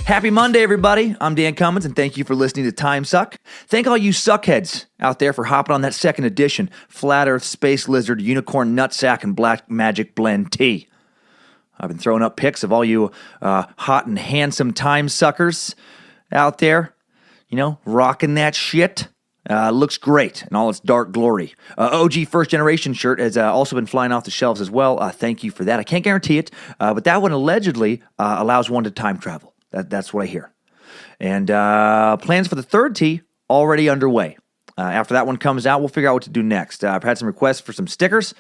Happy Monday, everybody. I'm Dan Cummins, and thank you for listening to Timesuck. Thank all you suckheads out there for hopping on that second edition Flat Earth, Space Lizard, Unicorn, Nutsack, and Black Magic Blend tea. I've been throwing up pics of all you hot and handsome time suckers out there, rocking that shit. Looks great in all its dark glory. OG first generation shirt has also been flying off the shelves as well. Thank you for that. I can't guarantee it, but that one allegedly allows one to time travel. That's what I hear. And plans for the third tee already underway. After that one comes out, we'll figure out what to do next. I've had some requests for some stickers.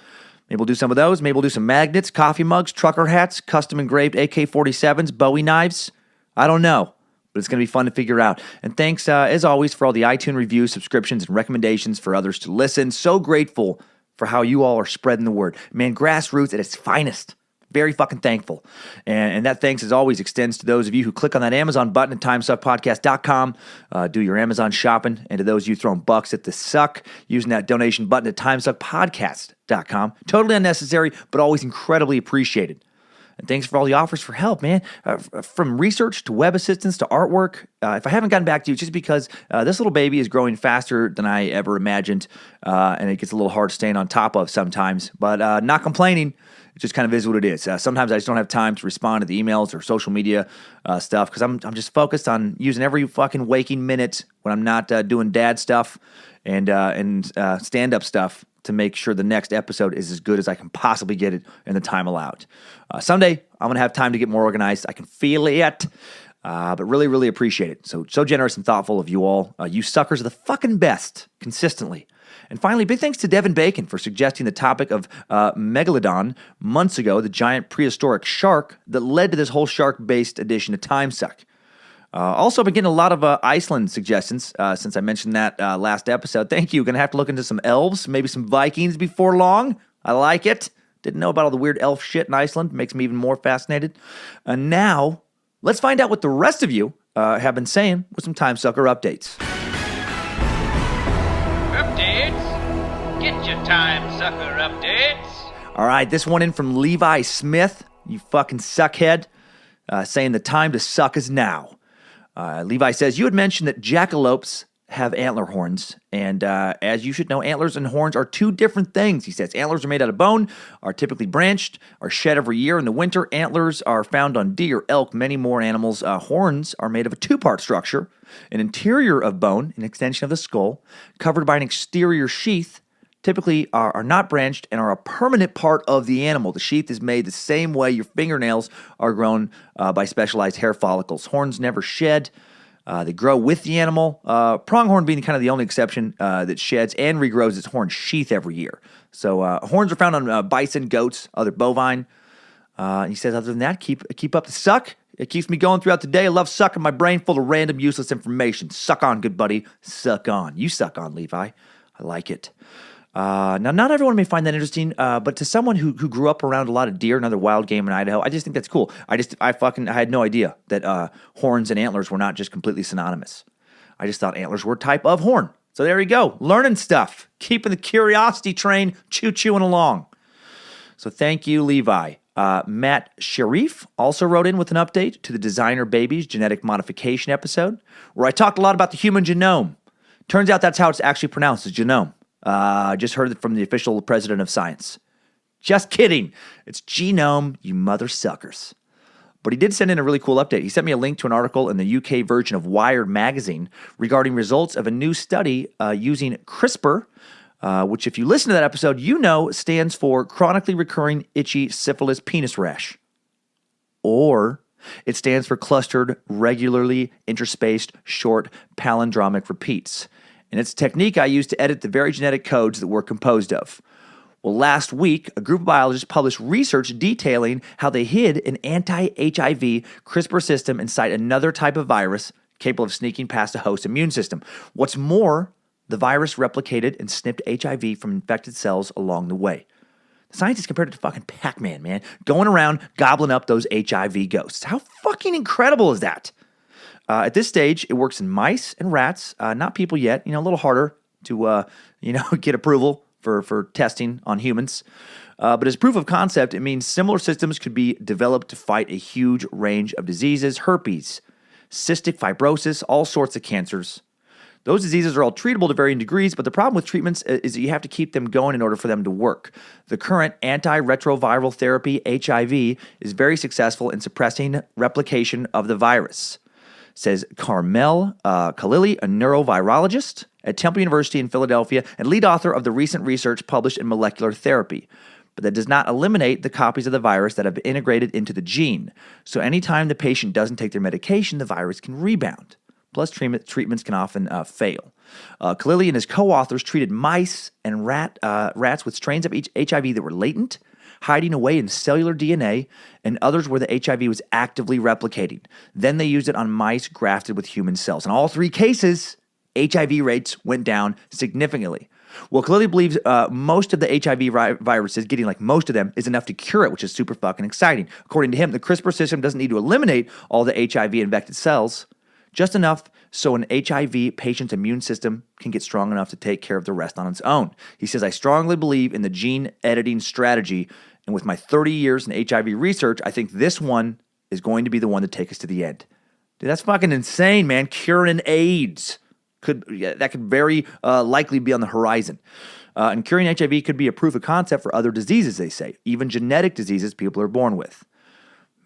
Maybe we'll do some of those. Maybe we'll do some magnets, coffee mugs, trucker hats, custom engraved AK-47s, Bowie knives. I don't know, but it's going to be fun to figure out. And thanks, as always, for all the iTunes reviews, subscriptions, and recommendations for others to listen. So grateful for how you all are spreading the word. Man, grassroots at its finest. Very fucking thankful. And that thanks, as always, extends to those of you who click on that Amazon button at timesuckpodcast.com, do your Amazon shopping, and to those of you throwing bucks at the suck, using that donation button at timesuckpodcast.com. Totally unnecessary, but always incredibly appreciated. And thanks for all the offers for help, man. From research to web assistance to artwork. If I haven't gotten back to you, it's just because this little baby is growing faster than I ever imagined, and it gets a little hard staying on top of sometimes. But not complaining. It just kind of is what it is. Sometimes I just don't have time to respond to the emails or social media stuff because I'm just focused on using every fucking waking minute when I'm not doing dad stuff and stand-up stuff to make sure the next episode is as good as I can possibly get it in the time allowed. Someday, I'm going to have time to get more organized. I can feel it, but really, really appreciate it. So generous and thoughtful of you all. You suckers are the fucking best, consistently. And finally, big thanks to Devin Bacon for suggesting the topic of Megalodon months ago, the giant prehistoric shark that led to this whole shark-based edition of Timesuck. Also, I've been getting a lot of Iceland suggestions since I mentioned that last episode. Thank you. Going to have to look into some elves, maybe some Vikings before long. I like it. Didn't know about all the weird elf shit in Iceland. Makes me even more fascinated. And now, let's find out what the rest of you have been saying with some Timesucker updates. Get your Timesucker updates. All right, this one in from Levi Smith, you fucking suckhead, saying the time to suck is now. Levi says, you had mentioned that jackalopes have antler horns, and as you should know, antlers and horns are two different things. He says antlers are made out of bone, are typically branched, are shed every year in the winter. Antlers are found on deer, elk, many more animals. Horns are made of a two-part structure, an interior of bone, an extension of the skull, covered by an exterior sheath, typically are not branched and are a permanent part of the animal. The sheath is made the same way your fingernails are grown by specialized hair follicles. Horns never shed. They grow with the animal. Pronghorn being kind of the only exception that sheds and regrows its horn sheath every year. So horns are found on bison, goats, other bovine. He says, other than that, keep up the suck. It keeps me going throughout the day. I love sucking my brain full of random, useless information. Suck on, good buddy. Suck on. You suck on, Levi. I like it. Now, not everyone may find that interesting, but to someone who grew up around a lot of deer and other wild game in Idaho, I just think that's cool. I had no idea that horns and antlers were not just completely synonymous. I just thought antlers were a type of horn. So there you go, learning stuff, keeping the curiosity train choo-chooing along. So thank you, Levi. Matt Sharif also wrote in with an update to the Designer Babies genetic modification episode, where I talked a lot about the human genome. Turns out that's how it's actually pronounced, is genome. Just heard it from the official president of science. Just kidding. It's genome, you mother suckers. But he did send in a really cool update. He sent me a link to an article in the UK version of Wired magazine regarding results of a new study using CRISPR, which if you listen to that episode, you know stands for chronically recurring itchy syphilis penis rash. Or it stands for clustered, regularly interspaced, short palindromic repeats. And it's a technique I use to edit the very genetic codes that we're composed of. Well, last week, a group of biologists published research detailing how they hid an anti-HIV CRISPR system inside another type of virus capable of sneaking past a host immune system. What's more, the virus replicated and snipped HIV from infected cells along the way. The scientists compared it to fucking Pac-Man, man, going around gobbling up those HIV ghosts. How fucking incredible is that? At this stage, it works in mice and rats, not people yet. A little harder to, get approval for testing on humans. But as proof of concept, it means similar systems could be developed to fight a huge range of diseases, herpes, cystic fibrosis, all sorts of cancers. Those diseases are all treatable to varying degrees, but the problem with treatments is that you have to keep them going in order for them to work. The current antiretroviral therapy, HIV, is very successful in suppressing replication of the virus, says Carmel Khalili, a neurovirologist at Temple University in Philadelphia and lead author of the recent research published in Molecular Therapy. But that does not eliminate the copies of the virus that have been integrated into the gene. So anytime the patient doesn't take their medication, the virus can rebound. Plus, treatments can often fail. Khalili and his co-authors treated mice and rats with strains of HIV that were latent, hiding away in cellular DNA, and others where the HIV was actively replicating. Then they used it on mice grafted with human cells. In all three cases, HIV rates went down significantly. Well, Khalili believes most of the HIV viruses, getting like most of them, is enough to cure it, which is super fucking exciting. According to him, the CRISPR system doesn't need to eliminate all the HIV-infected cells, just enough so an HIV patient's immune system can get strong enough to take care of the rest on its own. He says, I strongly believe in the gene editing strategy, and with my 30 years in HIV research, I think this one is going to be the one to take us to the end. Dude, that's fucking insane, man. Curing AIDS could very likely be on the horizon. And curing HIV could be a proof of concept for other diseases, they say, even genetic diseases people are born with.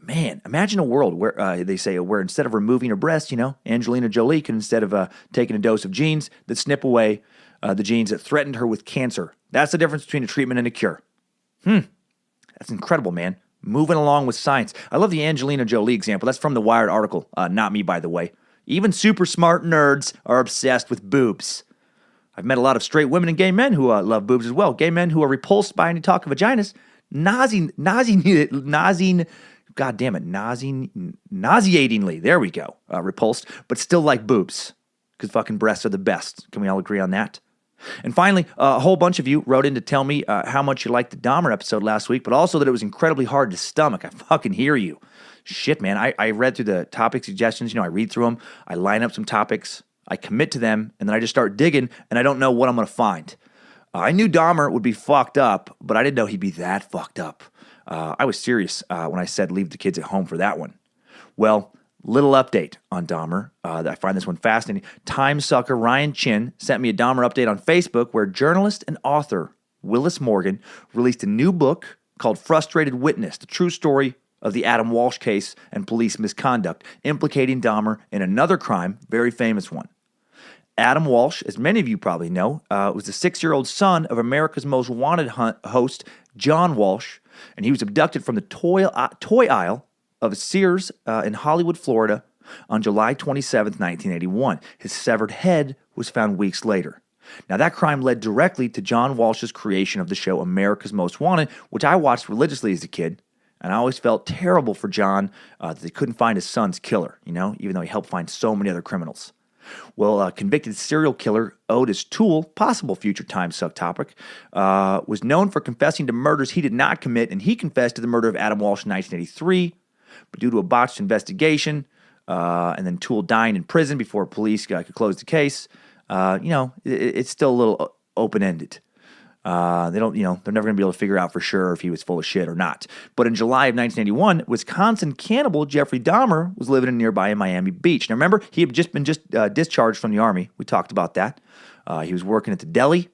Man, imagine a world where they say where instead of removing her breast, Angelina Jolie could, instead of taking a dose of genes that snip away the genes that threatened her with cancer. That's the difference between a treatment and a cure. That's incredible, man. Moving along with science. I love the Angelina Jolie example. That's from the Wired article. Not me, by the way. Even super smart nerds are obsessed with boobs. I've met a lot of straight women and gay men who love boobs as well. Gay men who are repulsed by any talk of vaginas, nauseatingly, there we go, repulsed, but still like boobs, because fucking breasts are the best. Can we all agree on that? And finally, a whole bunch of you wrote in to tell me how much you liked the Dahmer episode last week, but also that it was incredibly hard to stomach. I fucking hear you. Shit, man. I read through the topic suggestions. I read through them. I line up some topics. I commit to them, and then I just start digging, and I don't know what I'm going to find. I knew Dahmer would be fucked up, but I didn't know he'd be that fucked up. I was serious when I said leave the kids at home for that one. Well, little update on Dahmer. I find this one fascinating. Timesucker Ryan Chin sent me a Dahmer update on Facebook where journalist and author Willis Morgan released a new book called Frustrated Witness, the true story of the Adam Walsh case and police misconduct, implicating Dahmer in another crime, very famous one. Adam Walsh, as many of you probably know, was the 6-year-old son of America's Most Wanted host, John Walsh, and he was abducted from the toy aisle of Sears in Hollywood, Florida on July 27, 1981. His severed head was found weeks later. Now, that crime led directly to John Walsh's creation of the show America's Most Wanted, which I watched religiously as a kid, and I always felt terrible for John that they couldn't find his son's killer, even though he helped find so many other criminals. Well, convicted serial killer Otis Toole, possible future Timesuck topic, was known for confessing to murders he did not commit, and he confessed to the murder of Adam Walsh in 1983, but due to a botched investigation, and then Toole dying in prison before police could close the case, it's still a little open-ended. They're never going to be able to figure out for sure if he was full of shit or not. But in July of 1981, Wisconsin cannibal Jeffrey Dahmer was living in nearby Miami Beach. Now remember, he had just been discharged from the Army. We talked about that. He was working at the deli,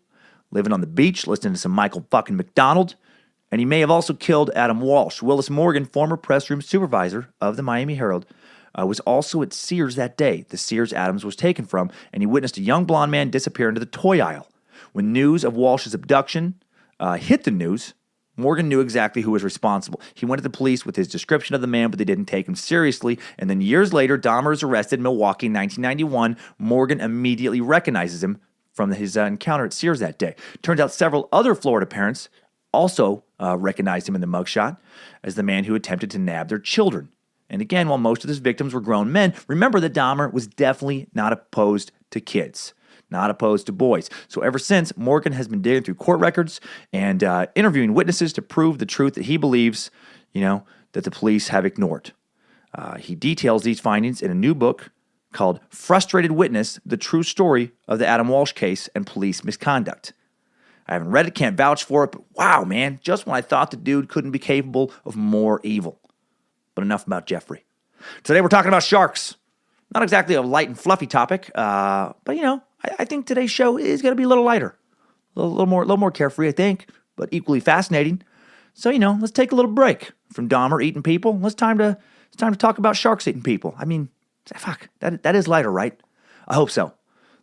living on the beach, listening to some Michael fucking McDonald, and he may have also killed Adam Walsh. Willis Morgan, former press room supervisor of the Miami Herald, was also at Sears that day. The Sears Adams was taken from, and he witnessed a young blonde man disappear into the toy aisle. When news of Walsh's abduction hit the news, Morgan knew exactly who was responsible. He went to the police with his description of the man, but they didn't take him seriously. And then years later, Dahmer is arrested in Milwaukee in 1991. Morgan immediately recognizes him from his encounter at Sears that day. Turns out several other Florida parents also recognized him in the mugshot as the man who attempted to nab their children. And again, while most of his victims were grown men, remember that Dahmer was definitely not opposed to kids. Not opposed to boys. So ever since, Morgan has been digging through court records and interviewing witnesses to prove the truth that he believes, that the police have ignored. He details these findings in a new book called Frustrated Witness, the true story of the Adam Walsh case and police misconduct. I haven't read it, can't vouch for it, but wow, man, just when I thought the dude couldn't be capable of more evil. But enough about Jeffrey. Today we're talking about sharks. Not exactly a light and fluffy topic, but I think today's show is going to be a little lighter, a little more carefree, I think, but equally fascinating. So let's take a little break from Dahmer eating people. It's time to talk about sharks eating people. I mean, fuck, that is lighter, right? I hope so.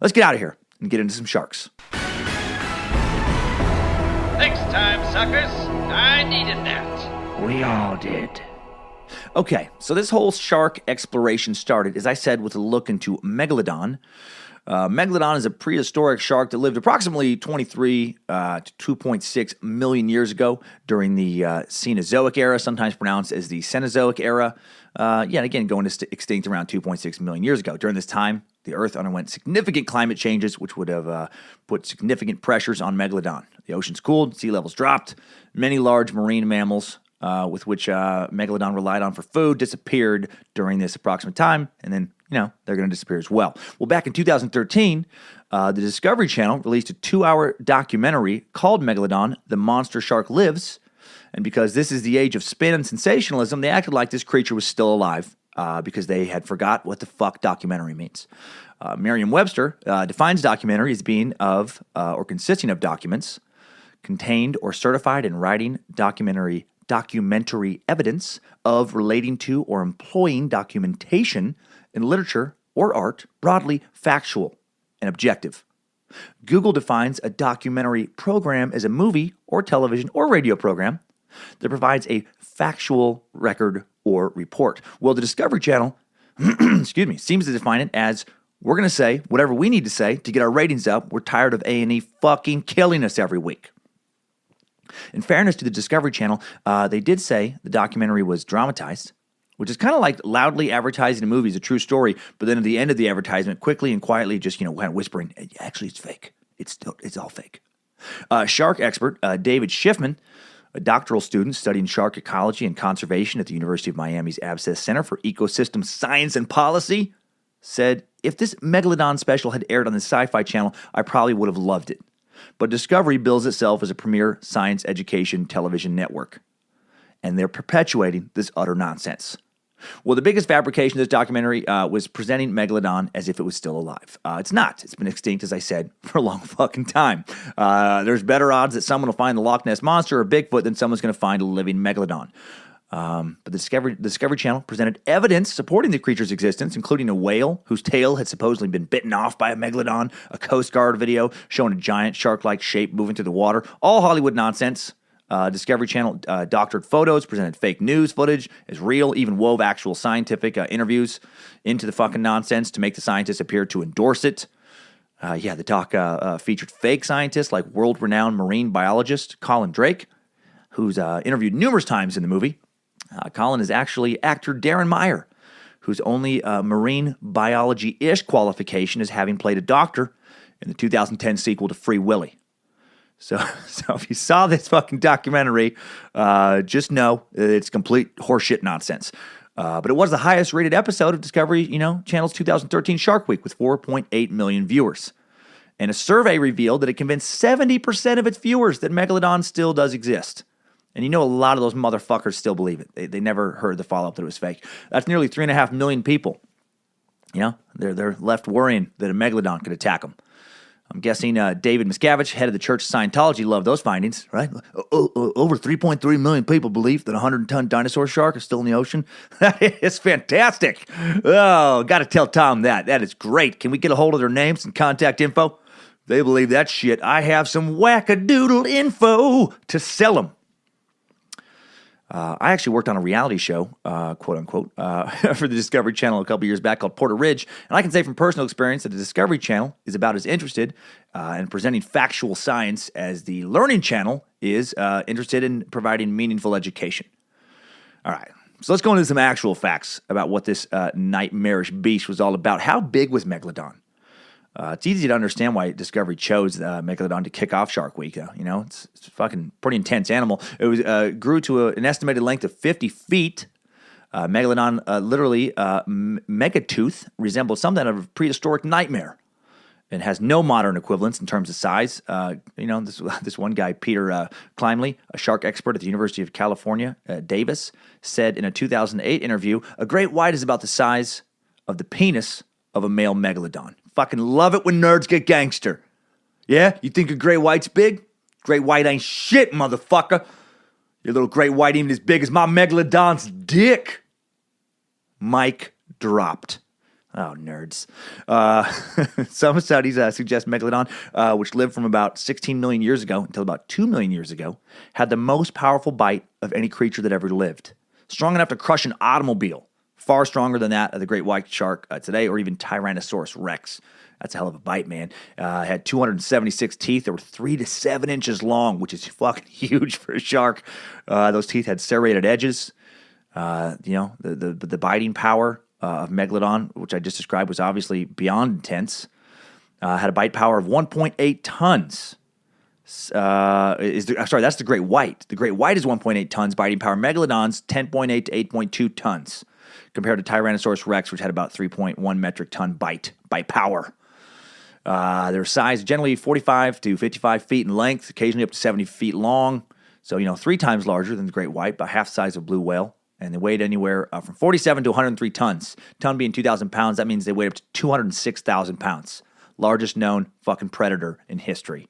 Let's get out of here and get into some sharks. Thanks, Timesuckers. I needed that. We all did. Okay, so this whole shark exploration started, as I said, with a look into Megalodon. Megalodon is a prehistoric shark that lived approximately 23 to 2.6 million years ago during the Cenozoic era, sometimes pronounced as the Cenozoic era. And again, going extinct around 2.6 million years ago. During this time, the Earth underwent significant climate changes, which would have put significant pressures on Megalodon. The oceans cooled, sea levels dropped, many large marine mammals with which Megalodon relied on for food disappeared during this approximate time, and then, they're going to disappear as well. Well, back in 2013, the Discovery Channel released a 2-hour documentary called Megalodon, The Monster Shark Lives, and because this is the age of spin and sensationalism, they acted like this creature was still alive because they had forgot what the fuck documentary means. Merriam-Webster defines documentary as being of or consisting of documents contained or certified in writing documentary evidence of relating to or employing documentation in literature or art, broadly factual and objective. Google defines a documentary program as a movie or television or radio program that provides a factual record or report. Well, the Discovery Channel, seems to define it as we're going to say whatever we need to say to get our ratings up. We're tired of A&E fucking killing us every week. In fairness to the Discovery Channel, they did say the documentary was dramatized, which is kind of like loudly advertising a movie as a true story, but then at the end of the advertisement, quickly and quietly just, kind of whispering, actually, it's fake. It's all fake. Shark expert David Schiffman, a doctoral student studying shark ecology and conservation at the University of Miami's Abscess Center for Ecosystem Science and Policy, said, if this Megalodon special had aired on the Sci-Fi Channel, I probably would have loved it. But Discovery bills itself as a premier science education television network, and they're perpetuating this utter nonsense. Well, the biggest fabrication of this documentary was presenting Megalodon as if it was still alive. It's not. It's been extinct, as I said, for a long fucking time. There's better odds that someone will find the Loch Ness Monster or Bigfoot than someone's going to find a living Megalodon. But the Discovery Channel presented evidence supporting the creature's existence, including a whale whose tail had supposedly been bitten off by a Megalodon, a Coast Guard video showing a giant shark-like shape moving through the water. All Hollywood nonsense. Discovery Channel doctored photos, presented fake news footage as real, even wove actual scientific interviews into the fucking nonsense to make the scientists appear to endorse it. The doc featured fake scientists like world-renowned marine biologist Colin Drake, who's interviewed numerous times in the movie. Colin is actually actor Darren Meyer, whose only marine biology-ish qualification is having played a doctor in the 2010 sequel to Free Willy. So if you saw this fucking documentary, just know it's complete horseshit nonsense. But it was the highest rated episode of Discovery, Channel's 2013 Shark Week with 4.8 million viewers. And a survey revealed that it convinced 70% of its viewers that Megalodon still does exist. And a lot of those motherfuckers still believe it. They never heard the follow-up that it was fake. That's nearly 3.5 million people. They're left worrying that a Megalodon could attack them. I'm guessing David Miscavige, head of the Church of Scientology, loved those findings, right? Over 3.3 million people believe that a 100-ton dinosaur shark is still in the ocean. That is fantastic. Oh, got to tell Tom that. That is great. Can we get a hold of their names and contact info? They believe that shit. I have some wackadoodle info to sell them. I actually worked on a reality show, quote unquote, for the Discovery Channel a couple years back called Porter Ridge. And I can say from personal experience that the Discovery Channel is about as interested in presenting factual science as the Learning Channel is interested in providing meaningful education. All right. So let's go into some actual facts about what this nightmarish beast was all about. How big was Megalodon? It's easy to understand why Discovery chose Megalodon to kick off Shark Week. It's fucking pretty intense animal. It was grew to an estimated length of 50 feet. Megalodon literally megatooth resembled something of a prehistoric nightmare. and has no modern equivalents in terms of size. This one guy, Peter Climley, a shark expert at the University of California, Davis, said in a 2008 interview, a great white is about the size of the penis of a male megalodon. Fucking love it when nerds get gangster. Yeah? You think a great white's big? Great white ain't shit, motherfucker. Your little great white ain't as big as my megalodon's dick. Mic dropped. Oh, nerds. Some studies suggest Megalodon, which lived from about 16 million years ago until about 2 million years ago, had the most powerful bite of any creature that ever lived. Strong enough to crush an automobile. Far stronger than that of the great white shark today, or even Tyrannosaurus rex. That's a hell of a bite, man. Had 276 teeth that were 3 to 7 inches long, which is fucking huge for a shark. Those teeth had serrated edges. The biting power of Megalodon, which I just described, was obviously beyond intense. Had a bite power of 1.8 tons. That's the great white. The great white is 1.8 tons biting power. Megalodon's 10.8 to 8.2 tons, compared to Tyrannosaurus rex, which had about 3.1 metric ton bite power. Their size generally 45 to 55 feet in length, occasionally up to 70 feet long. So 3 times larger than the great white, about half the size of blue whale. And they weighed anywhere from 47 to 103 tons. Ton being 2,000 pounds, that means they weighed up to 206,000 pounds. Largest known fucking predator in history.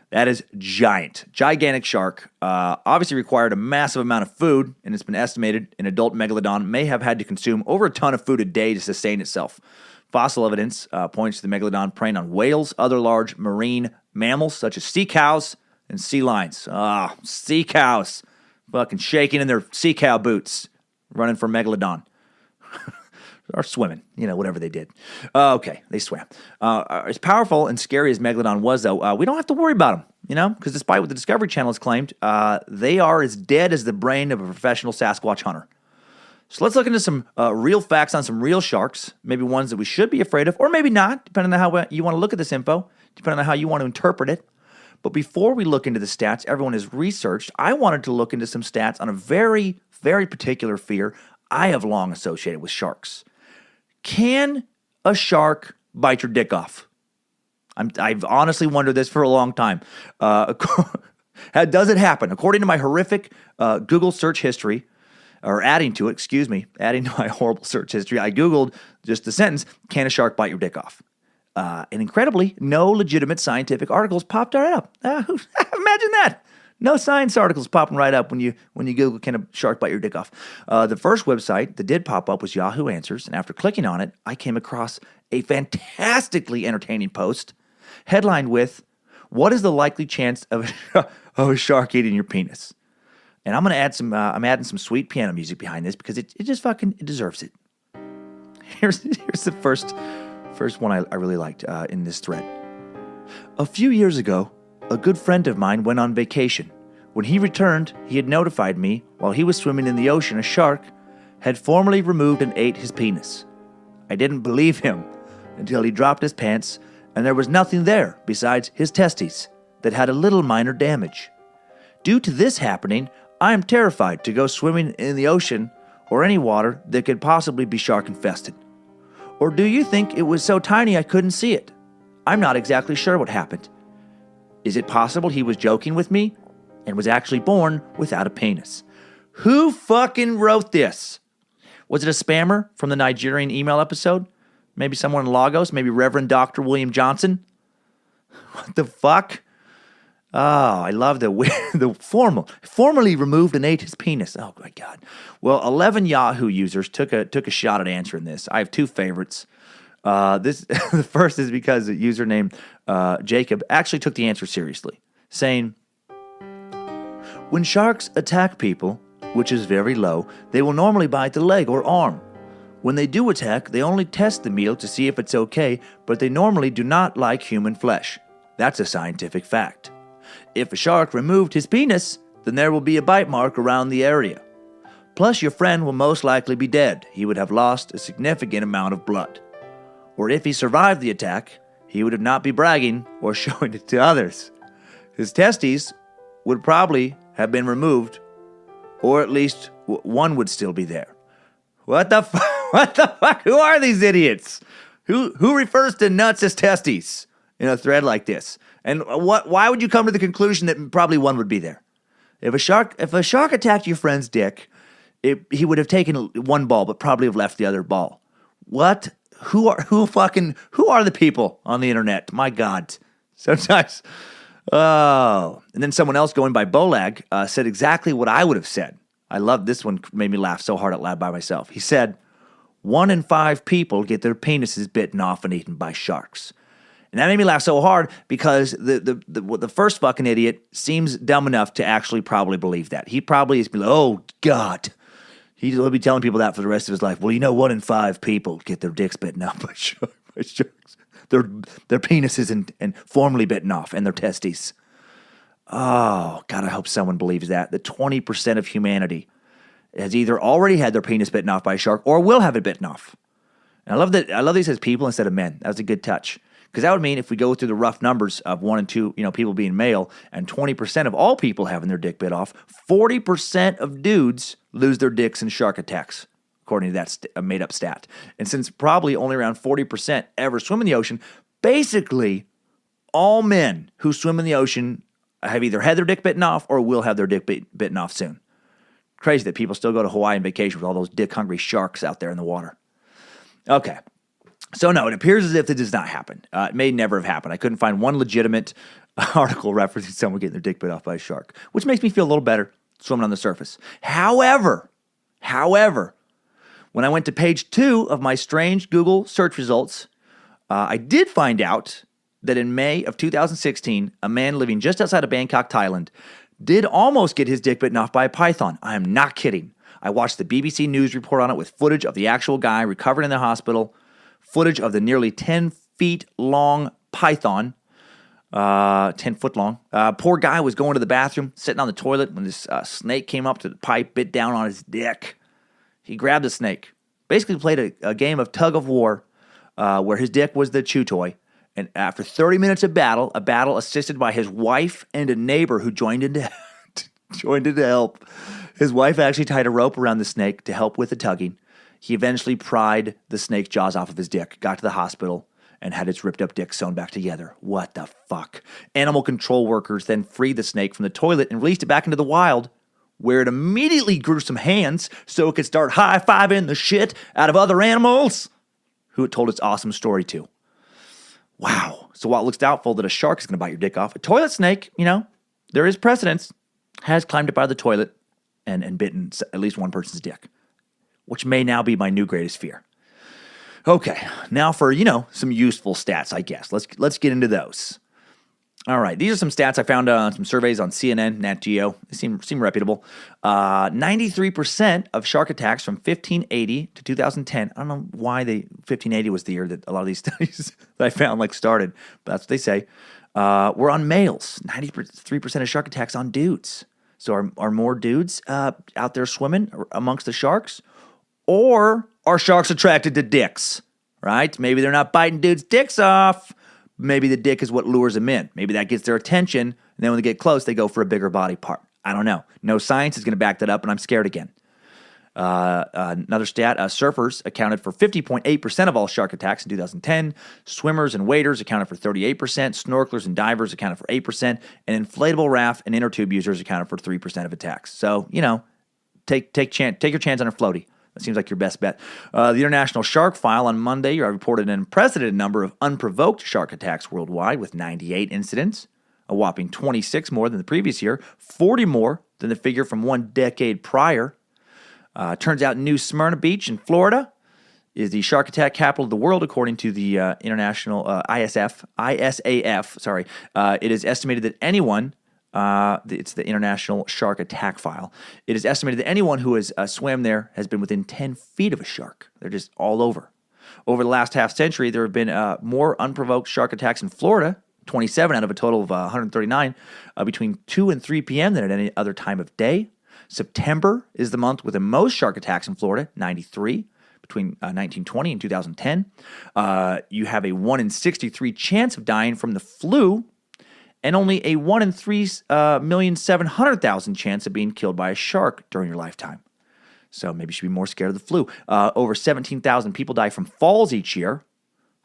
That is giant. Gigantic shark. Obviously required a massive amount of food, and it's been estimated an adult megalodon may have had to consume over a ton of food a day to sustain itself. Fossil evidence points to the megalodon preying on whales, other large marine mammals such as sea cows and sea lions. Sea cows. Fucking shaking in their sea cow boots, running for Megalodon. Or swimming, whatever they did. Okay, they swam. As powerful and scary as Megalodon was, though, we don't have to worry about them, because despite what the Discovery Channel has claimed, they are as dead as the brain of a professional Sasquatch hunter. So let's look into some real facts on some real sharks, maybe ones that we should be afraid of, or maybe not, depending on how you want to look at this info, depending on how you want to interpret it. But before we look into the stats everyone has researched, I wanted to look into some stats on a very, very particular fear I have long associated with sharks. Can a shark bite your dick off? I've honestly wondered this for a long time. Does it happen? According to my horrific Google search history, or adding to my horrible search history, I Googled just the sentence, can a shark bite your dick off? And incredibly, no legitimate scientific articles popped right up. Imagine that. No science articles popping right up when you Google, can a shark bite your dick off? The first website that did pop up was Yahoo Answers, and after clicking on it, I came across a fantastically entertaining post headlined with, what is the likely chance of a shark eating your penis? And I'm going to add I'm adding some sweet piano music behind this because it just fucking deserves it. Here's the first one I really liked in this thread. A few years ago, a good friend of mine went on vacation. When he returned, he had notified me while he was swimming in the ocean, a shark had formally removed and ate his penis. I didn't believe him until he dropped his pants and there was nothing there besides his testes that had a little minor damage. Due to this happening, I am terrified to go swimming in the ocean or any water that could possibly be shark-infested. Or do you think it was so tiny I couldn't see it? I'm not exactly sure what happened. Is it possible he was joking with me and was actually born without a penis? Who fucking wrote this? Was it a spammer from the Nigerian email episode? Maybe someone in Lagos? Maybe Reverend Dr. William Johnson? What the fuck? Oh, I love the formally removed and ate his penis. Oh my God. Well, 11 Yahoo users took a shot at answering this. I have 2 favorites. The first is because a user named Jacob actually took the answer seriously, saying, when sharks attack people, which is very low, they will normally bite the leg or arm. When they do attack, they only test the meal to see if it's okay, but they normally do not like human flesh. That's a scientific fact. If a shark removed his penis, then there will be a bite mark around the area. Plus, your friend will most likely be dead. He would have lost a significant amount of blood. Or if he survived the attack, he would not be bragging or showing it to others. His testes would probably have been removed, or at least one would still be there. What the fuck? Who are these idiots? Who refers to nuts as testes in a thread like this? And why would you come to the conclusion that probably one would be there? If a shark attacked your friend's dick, he would have taken one ball, but probably have left the other ball. What? Who are the people on the internet? My God. Sometimes. Oh. And then someone else going by Bolag said exactly what I would have said. I love this one, made me laugh so hard out loud by myself. He said, 1 in 5 people get their penises bitten off and eaten by sharks. And that made me laugh so hard because the first fucking idiot seems dumb enough to actually probably believe that. He probably is, oh, God. He'll be telling people that for the rest of his life. Well, 1 in 5 people get their dicks bitten off by sharks. Their penises and formerly bitten off, and their testes. Oh, God, I hope someone believes that. That 20% of humanity has either already had their penis bitten off by a shark or will have it bitten off. And I love that he says people instead of men. That was a good touch. Because that would mean if we go through the rough numbers of 1 and 2, people being male, and 20% of all people having their dick bit off, 40% of dudes lose their dicks in shark attacks, according to that made-up stat. And since probably only around 40% ever swim in the ocean, basically all men who swim in the ocean have either had their dick bitten off or will have their dick bitten off soon. Crazy that people still go to Hawaii on vacation with all those dick-hungry sharks out there in the water. Okay. So no, it appears as if this does not happen. It may never have happened. I couldn't find one legitimate article referencing someone getting their dick bit off by a shark, which makes me feel a little better swimming on the surface. However, when I went to page 2 of my strange Google search results, I did find out that in May of 2016, a man living just outside of Bangkok, Thailand, did almost get his dick bitten off by a python. I am not kidding. I watched the BBC News report on it with footage of the actual guy recovered in the hospital, footage of the nearly 10 feet long python, 10 foot long. Poor guy was going to the bathroom, sitting on the toilet when this snake came up to the pipe, bit down on his dick. He grabbed the snake, basically played a game of tug of war where his dick was the chew toy. And after 30 minutes of battle, a battle assisted by his wife and a neighbor who joined in to help. His wife actually tied a rope around the snake to help with the tugging. He eventually pried the snake's jaws off of his dick, got to the hospital, and had its ripped up dick sewn back together. What the fuck? Animal control workers then freed the snake from the toilet and released it back into the wild, where it immediately grew some hands so it could start high-fiving the shit out of other animals who it told its awesome story to. Wow. So while it looks doubtful that a shark is going to bite your dick off, a toilet snake, there is precedence, has climbed up out of the toilet and bitten at least one person's dick, which may now be my new greatest fear. Okay, now for, some useful stats, I guess. Let's get into those. All right, these are some stats I found on some surveys on CNN, Nat Geo. They seem reputable. 93% of shark attacks from 1580 to 2010. I don't know why 1580 was the year that a lot of these studies that I found started, but that's what they say. Were on males. 93% of shark attacks on dudes. So are more dudes out there swimming amongst the sharks? Or are sharks attracted to dicks, right? Maybe they're not biting dudes' dicks off. Maybe the dick is what lures them in. Maybe that gets their attention, and then when they get close, they go for a bigger body part. I don't know. No science is going to back that up, and I'm scared again. Another stat, surfers accounted for 50.8% of all shark attacks in 2010. Swimmers and waders accounted for 38%. Snorkelers and divers accounted for 8%. And inflatable raft and inner tube users accounted for 3% of attacks. So, take your chance on a floaty. That seems like your best bet. The International Shark File on Monday reported an unprecedented number of unprovoked shark attacks worldwide with 98 incidents, a whopping 26 more than the previous year, 40 more than the figure from 1 decade prior. Turns out New Smyrna Beach in Florida is the shark attack capital of the world, according to the International ISAF. It is estimated that anyone... it's the International Shark Attack File. It is estimated that anyone who has swam there has been within 10 feet of a shark. They're just all over. Over the last half century, there have been more unprovoked shark attacks in Florida, 27 out of a total of 139, between 2 and 3 p.m. than at any other time of day. September is the month with the most shark attacks in Florida, 93, between 1920 and 2010. You have a 1 in 63 chance of dying from the flu, and only a 1 in 3,700,000 chance of being killed by a shark during your lifetime. So maybe you should be more scared of the flu. Over 17,000 people die from falls each year.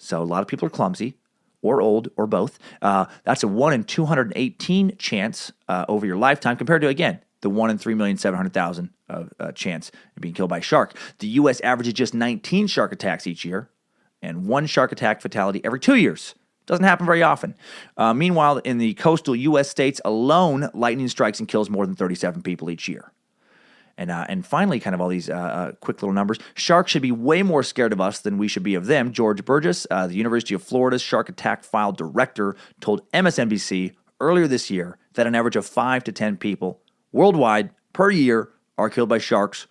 So a lot of people are clumsy or old or both. That's a 1 in 218 chance over your lifetime compared to, again, the 1 in 3,700,000 chance of being killed by a shark. The U.S. averages just 19 shark attacks each year and 1 shark attack fatality every 2 years. Doesn't happen very often. Meanwhile, in the coastal U.S. states alone, lightning strikes and kills more than 37 people each year. And finally, kind of all these quick little numbers. Sharks should be way more scared of us than we should be of them. George Burgess, the University of Florida's Shark Attack File director, told MSNBC earlier this year that an average of 5 to 10 people worldwide per year are killed by sharks,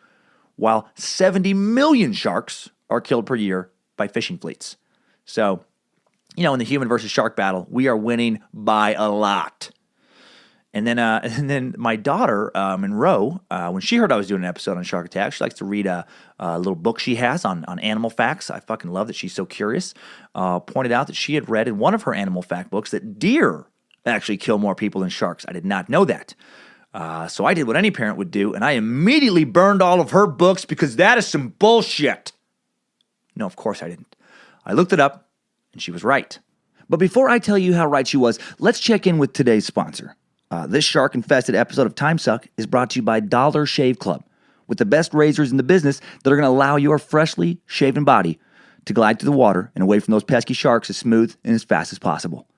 while 70 million sharks are killed per year by fishing fleets. So, in the human versus shark battle, we are winning by a lot. And then my daughter, Monroe, when she heard I was doing an episode on shark attack, she likes to read a little book she has on animal facts. I fucking love that she's so curious. Pointed out that she had read in one of her animal fact books that deer actually kill more people than sharks. I did not know that. So I did what any parent would do, and I immediately burned all of her books because that is some bullshit. No, of course I didn't. I looked it up, and she was right. But before I tell you how right she was, let's check in with today's sponsor. This shark-infested episode of Timesuck is brought to you by Dollar Shave Club, with the best razors in the business that are going to allow your freshly shaven body to glide through the water and away from those pesky sharks as smooth and as fast as possible.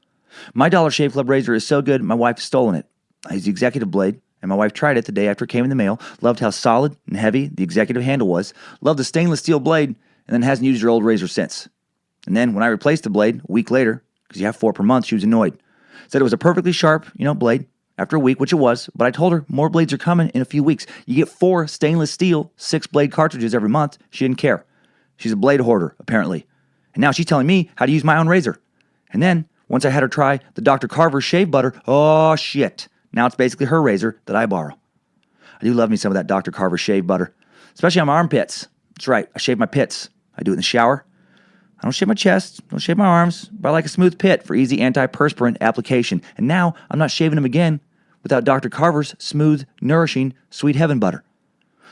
My Dollar Shave Club razor is so good, my wife has stolen it. I use the executive blade, and my wife tried it the day after it came in the mail, loved how solid and heavy the executive handle was, loved the stainless steel blade, and then hasn't used her old razor since. And then when I replaced the blade a week later, because you have 4 per month, she was annoyed. Said it was a perfectly sharp, blade after a week, which it was, but I told her more blades are coming in a few weeks. You get 4 stainless steel 6-blade cartridges every month. She didn't care. She's a blade hoarder, apparently. And now she's telling me how to use my own razor. And then, once I had her try the Dr. Carver shave butter, oh shit. Now it's basically her razor that I borrow. I do love me some of that Dr. Carver shave butter, especially on my armpits. That's right, I shave my pits. I do it in the shower. I don't shave my chest, don't shave my arms, but I like a smooth pit for easy antiperspirant application. And now I'm not shaving them again without Dr. Carver's smooth, nourishing, sweet heaven butter.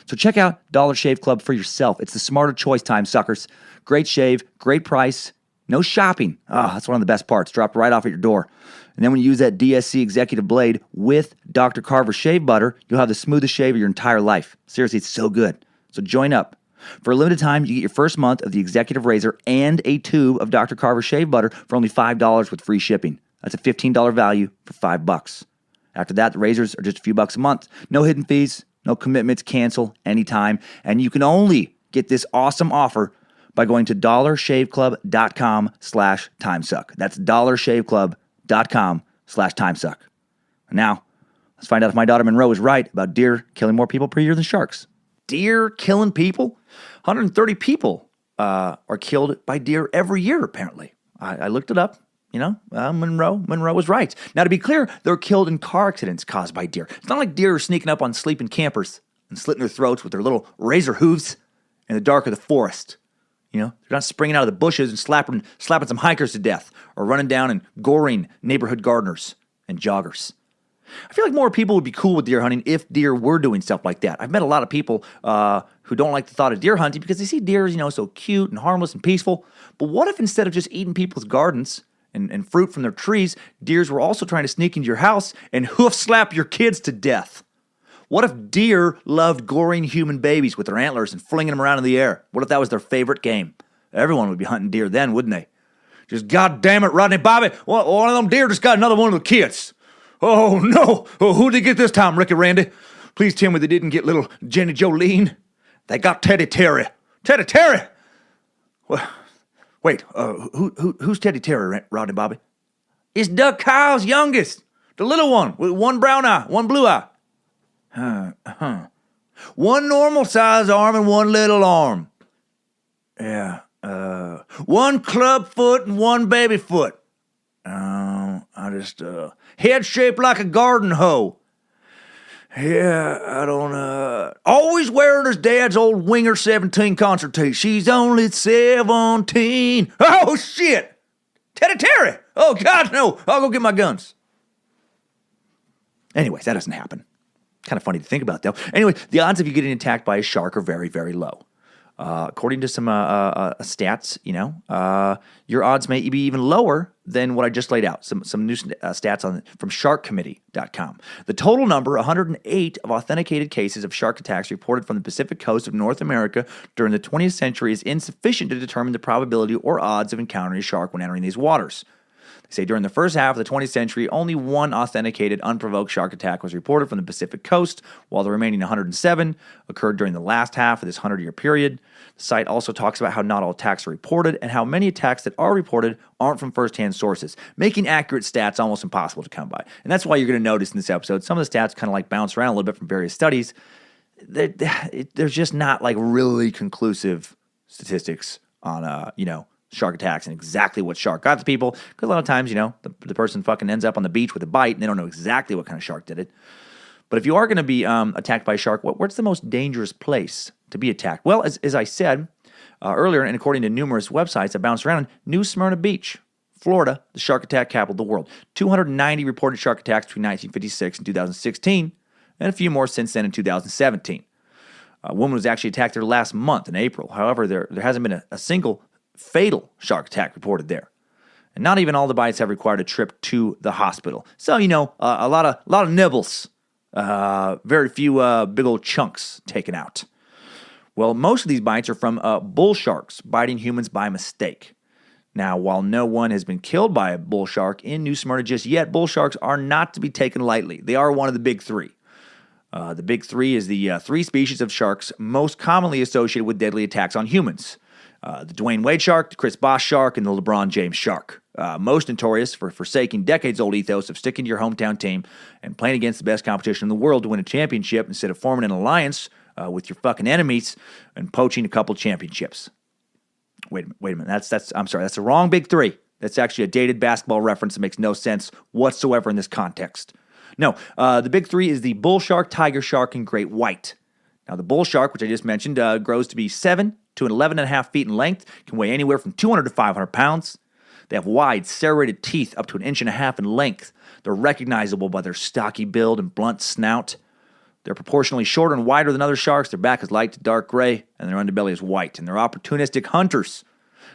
So check out Dollar Shave Club for yourself. It's the smarter choice, time suckers. Great shave, great price, no shopping. That's one of the best parts. Dropped right off at your door. And then when you use that DSC executive blade with Dr. Carver shave butter, you'll have the smoothest shave of your entire life. Seriously, it's so good. So join up. For a limited time, you get your first month of the executive razor and a tube of Dr. Carver shave butter for only $5 with free shipping. That's a $15 value for $5. After that, the razors are just a few bucks a month. No hidden fees, no commitments, cancel anytime. And you can only get this awesome offer by going to dollarshaveclub.com/timesuck. That's dollarshaveclub.com/timesuck. And now, let's find out if my daughter Monroe is right about deer killing more people per year than sharks. Deer killing people? 130 people are killed by deer every year, apparently. I looked it up. Monroe was right. Now, to be clear, they're killed in car accidents caused by deer. It's not like deer are sneaking up on sleeping campers and slitting their throats with their little razor hooves in the dark of the forest. They're not springing out of the bushes and slapping some hikers to death or running down and goring neighborhood gardeners and joggers. I feel like more people would be cool with deer hunting if deer were doing stuff like that. I've met a lot of people who don't like the thought of deer hunting because they see deer as, so cute and harmless and peaceful. But what if instead of just eating people's gardens and fruit from their trees, deers were also trying to sneak into your house and hoof slap your kids to death? What if deer loved goring human babies with their antlers and flinging them around in the air? What if that was their favorite game? Everyone would be hunting deer then, wouldn't they? Just, God damn it, Rodney Bobby, one of them deer just got another one of the kids. Oh, no. Oh, who'd they get this time, Ricky Randy? Please tell me they didn't get little Jenny Jolene. They got Teddy Terry. Teddy Terry! Well, wait, who's Teddy Terry, Rodney Bobby? It's Doug Kyle's youngest. The little one with one brown eye, one blue eye. One normal size arm and one little arm. Yeah, one club foot and one baby foot. Head shaped like a garden hoe. Yeah, I don't, always wearing his dad's old Winger 17 concert tee. She's only 17. Oh, shit. Teddy Terry. Oh, God, no. I'll go get my guns. Anyways, that doesn't happen. Kind of funny to think about, though. Anyway, the odds of you getting attacked by a shark are very, very low. According to some stats, your odds may be even lower than what I just laid out. Some new stats from sharkcommittee.com. The total number, 108, of authenticated cases of shark attacks reported from the Pacific coast of North America during the 20th century is insufficient to determine the probability or odds of encountering a shark when entering these waters. They say during the first half of the 20th century, only one authenticated unprovoked shark attack was reported from the Pacific coast, while the remaining 107 occurred during the last half of this 100-year period. The site also talks about how not all attacks are reported and how many attacks that are reported aren't from first-hand sources, making accurate stats almost impossible to come by. And that's why you're going to notice in this episode, some of the stats kind of like bounce around a little bit from various studies. There's just not like really conclusive statistics on, shark attacks and exactly what shark got to people. Because a lot of times, the person fucking ends up on the beach with a bite and they don't know exactly what kind of shark did it. But if you are going to be attacked by a shark, what's the most dangerous place to be attacked? Well, as I said earlier, and according to numerous websites that bounce around, New Smyrna Beach, Florida, the shark attack capital of the world. 290 reported shark attacks between 1956 and 2016, and a few more since then in 2017. A woman was actually attacked there last month in April. However, there hasn't been a single fatal shark attack reported there. And not even all the bites have required a trip to the hospital. So, a lot of nibbles. Very few big old chunks taken out. Well, most of these bites are from bull sharks biting humans by mistake. Now, while no one has been killed by a bull shark in New Smyrna just yet, bull sharks are not to be taken lightly. They are one of the big three. The big three is the three species of sharks most commonly associated with deadly attacks on humans. The Dwayne Wade shark, the Chris Bosh shark, and the LeBron James shark. Most notorious for forsaking decades-old ethos of sticking to your hometown team and playing against the best competition in the world to win a championship instead of forming an alliance with your fucking enemies and poaching a couple championships. Wait a minute. I'm sorry. That's the wrong big three. That's actually a dated basketball reference that makes no sense whatsoever in this context. No, the big three is the bull shark, tiger shark, and great white. Now, the bull shark, which I just mentioned, grows to be 7 to 11.5 feet in length, can weigh anywhere from 200 to 500 pounds. They have wide, serrated teeth up to 1.5 inches in length. They're recognizable by their stocky build and blunt snout. They're proportionally shorter and wider than other sharks. Their back is light to dark gray, and their underbelly is white. And they're opportunistic hunters.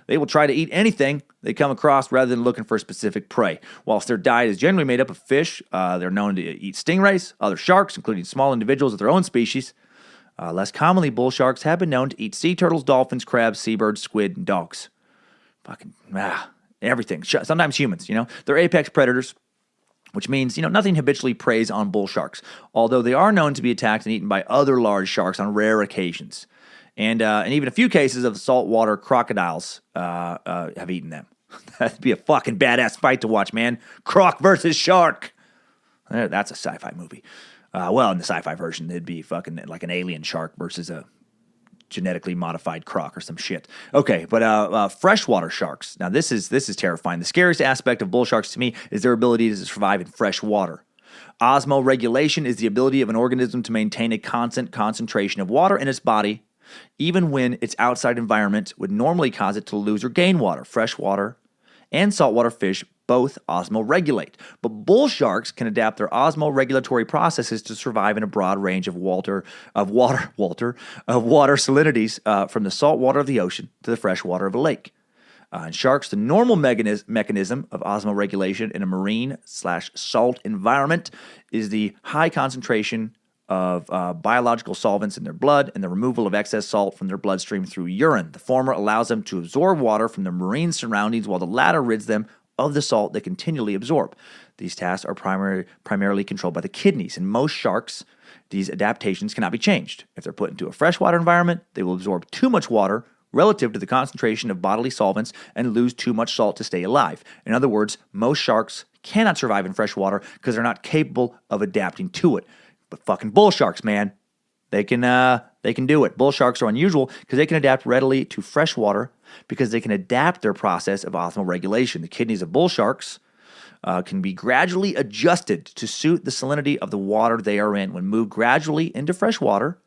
They will try to eat anything they come across rather than looking for a specific prey. Whilst their diet is generally made up of fish, they're known to eat stingrays, other sharks, including small individuals of their own species. Less commonly, bull sharks have been known to eat sea turtles, dolphins, crabs, seabirds, squid, and dogs. Everything. Sometimes humans, They're apex predators, which means, nothing habitually preys on bull sharks, although they are known to be attacked and eaten by other large sharks on rare occasions. And even a few cases of saltwater crocodiles have eaten them. That'd be a fucking badass fight to watch, man. Croc versus shark. That's a sci-fi movie. Well, in the sci-fi version, it'd be fucking like an alien shark versus a genetically modified croc or some shit. Okay, but freshwater sharks. Now, this is terrifying. The scariest aspect of bull sharks to me is their ability to survive in fresh water. Osmoregulation is the ability of an organism to maintain a constant concentration of water in its body, even when its outside environment would normally cause it to lose or gain water. Freshwater and saltwater fish both osmoregulate. But bull sharks can adapt their osmoregulatory processes to survive in a broad range of water salinities, from the salt water of the ocean to the fresh water of a lake. In sharks, the normal mechanism of osmoregulation in a marine/salt environment is the high concentration of biological solvents in their blood and the removal of excess salt from their bloodstream through urine. The former allows them to absorb water from their marine surroundings, while the latter rids them of the salt they continually absorb. These tasks are primarily controlled by the kidneys. In most sharks, these adaptations cannot be changed. If they're put into a freshwater environment, they will absorb too much water relative to the concentration of bodily solvents and lose too much salt to stay alive. In other words, most sharks cannot survive in freshwater because they're not capable of adapting to it. But fucking bull sharks, man, they can do it. Bull sharks are unusual because they can adapt readily to fresh water because they can adapt their process of osmoregulation. The kidneys of bull sharks can be gradually adjusted to suit the salinity of the water they are in. When moved gradually into fresh water,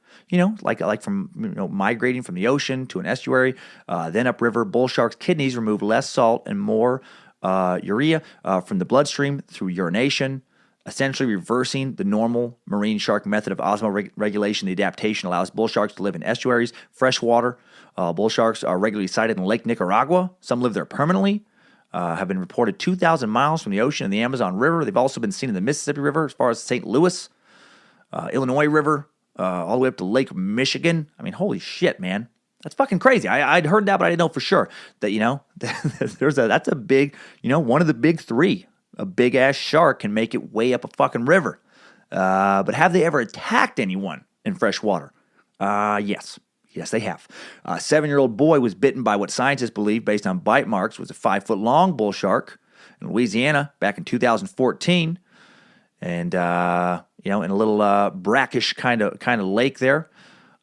like from migrating from the ocean to an estuary, then upriver, bull sharks' kidneys remove less salt and more urea from the bloodstream through urination. essentially reversing the normal marine shark method of osmoregulation. The adaptation allows bull sharks to live in estuaries, freshwater. Bull sharks are regularly sighted in Lake Nicaragua. Some live there permanently. Have been reported 2,000 miles from the ocean and the Amazon River. They've also been seen in the Mississippi River as far as St. Louis, Illinois River, all the way up to Lake Michigan. I mean, holy shit, man. That's fucking crazy. I'd heard that, but I didn't know for sure that, that's a big, one of the big three. A big-ass shark can make it way up a fucking river. But have they ever attacked anyone in fresh water? Yes. Yes, they have. A 7-year-old boy was bitten by what scientists believe, based on bite marks, was a 5-foot-long bull shark in Louisiana back in 2014. And, in a little brackish kind of lake there.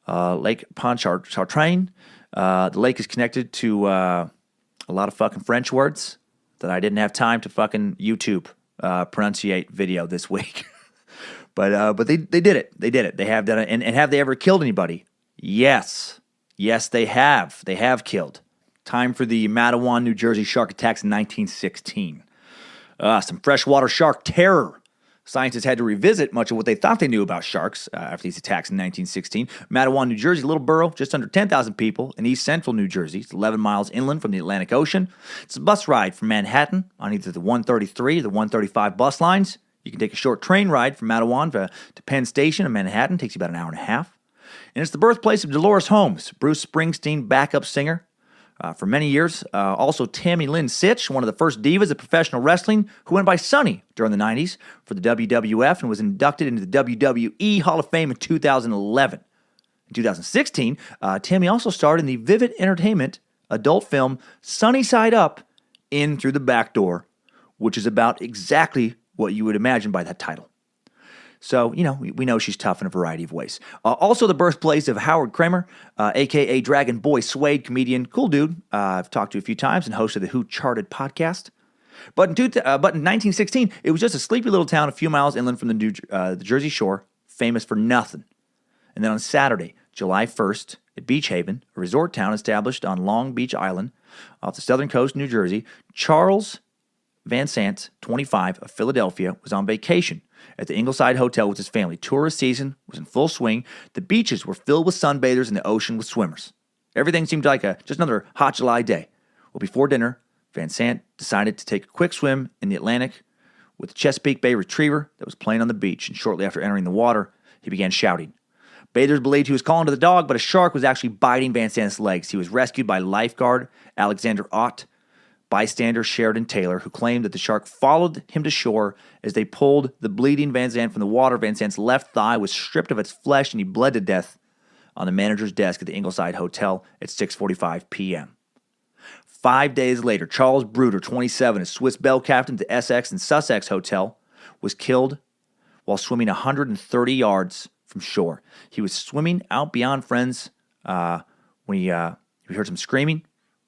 Lake Pontchartrain. The lake is connected to a lot of fucking French words that I didn't have time to fucking YouTube pronunciate video this week. but they did it. They did it. They have done it. And have they ever killed anybody? Yes. Yes, they have. They have killed. Time for the Matawan, New Jersey shark attacks in 1916. Some freshwater shark terror. Scientists had to revisit much of what they thought they knew about sharks after these attacks in 1916. Matawan, New Jersey, a little borough, just under 10,000 people in east central New Jersey. It's 11 miles inland from the Atlantic Ocean. It's a bus ride from Manhattan on either the 133 or the 135 bus lines. You can take a short train ride from Matawan to Penn Station in Manhattan. It takes you about an hour and a half. And it's the birthplace of Dolores Holmes, Bruce Springsteen backup singer. For many years. Also, Tammy Lynn Sitch, one of the first divas of professional wrestling, who went by Sunny during the 90s for the WWF and was inducted into the WWE Hall of Fame in 2011. In 2016, Tammy also starred in the Vivid Entertainment adult film Sunny Side Up, In Through the Back Door, which is about exactly what you would imagine by that title. So, we know she's tough in a variety of ways. Also the birthplace of Howard Kramer, a.k.a. Dragon Boy Suede, comedian, cool dude. I've talked to a few times and hosted the Who Charted podcast. But in 1916, it was just a sleepy little town a few miles inland from the Jersey Shore, famous for nothing. And then on Saturday, July 1st, at Beach Haven, a resort town established on Long Beach Island off the southern coast of New Jersey, Charles Van Sant, 25, of Philadelphia, was on vacation at the Ingleside Hotel with his family. Tourist season was in full swing. The beaches were filled with sunbathers and the ocean with swimmers. Everything seemed like just another hot July day. Well, before dinner, Van Sant decided to take a quick swim in the Atlantic with the Chesapeake Bay Retriever that was playing on the beach, and shortly after entering the water, he began shouting. Bathers believed he was calling to the dog, but a shark was actually biting Van Sant's legs. He was rescued by lifeguard Alexander Ott, bystander Sheridan Taylor, who claimed that the shark followed him to shore. As they pulled the bleeding Van Sant from the water, Van Sant's left thigh was stripped of its flesh, and he bled to death on the manager's desk at the Ingleside Hotel at 6:45 p.m. 5 days later, Charles Bruder, 27, a Swiss bell captain at the Essex and Sussex Hotel, was killed while swimming 130 yards from shore. He was swimming out beyond friends when he heard some screaming.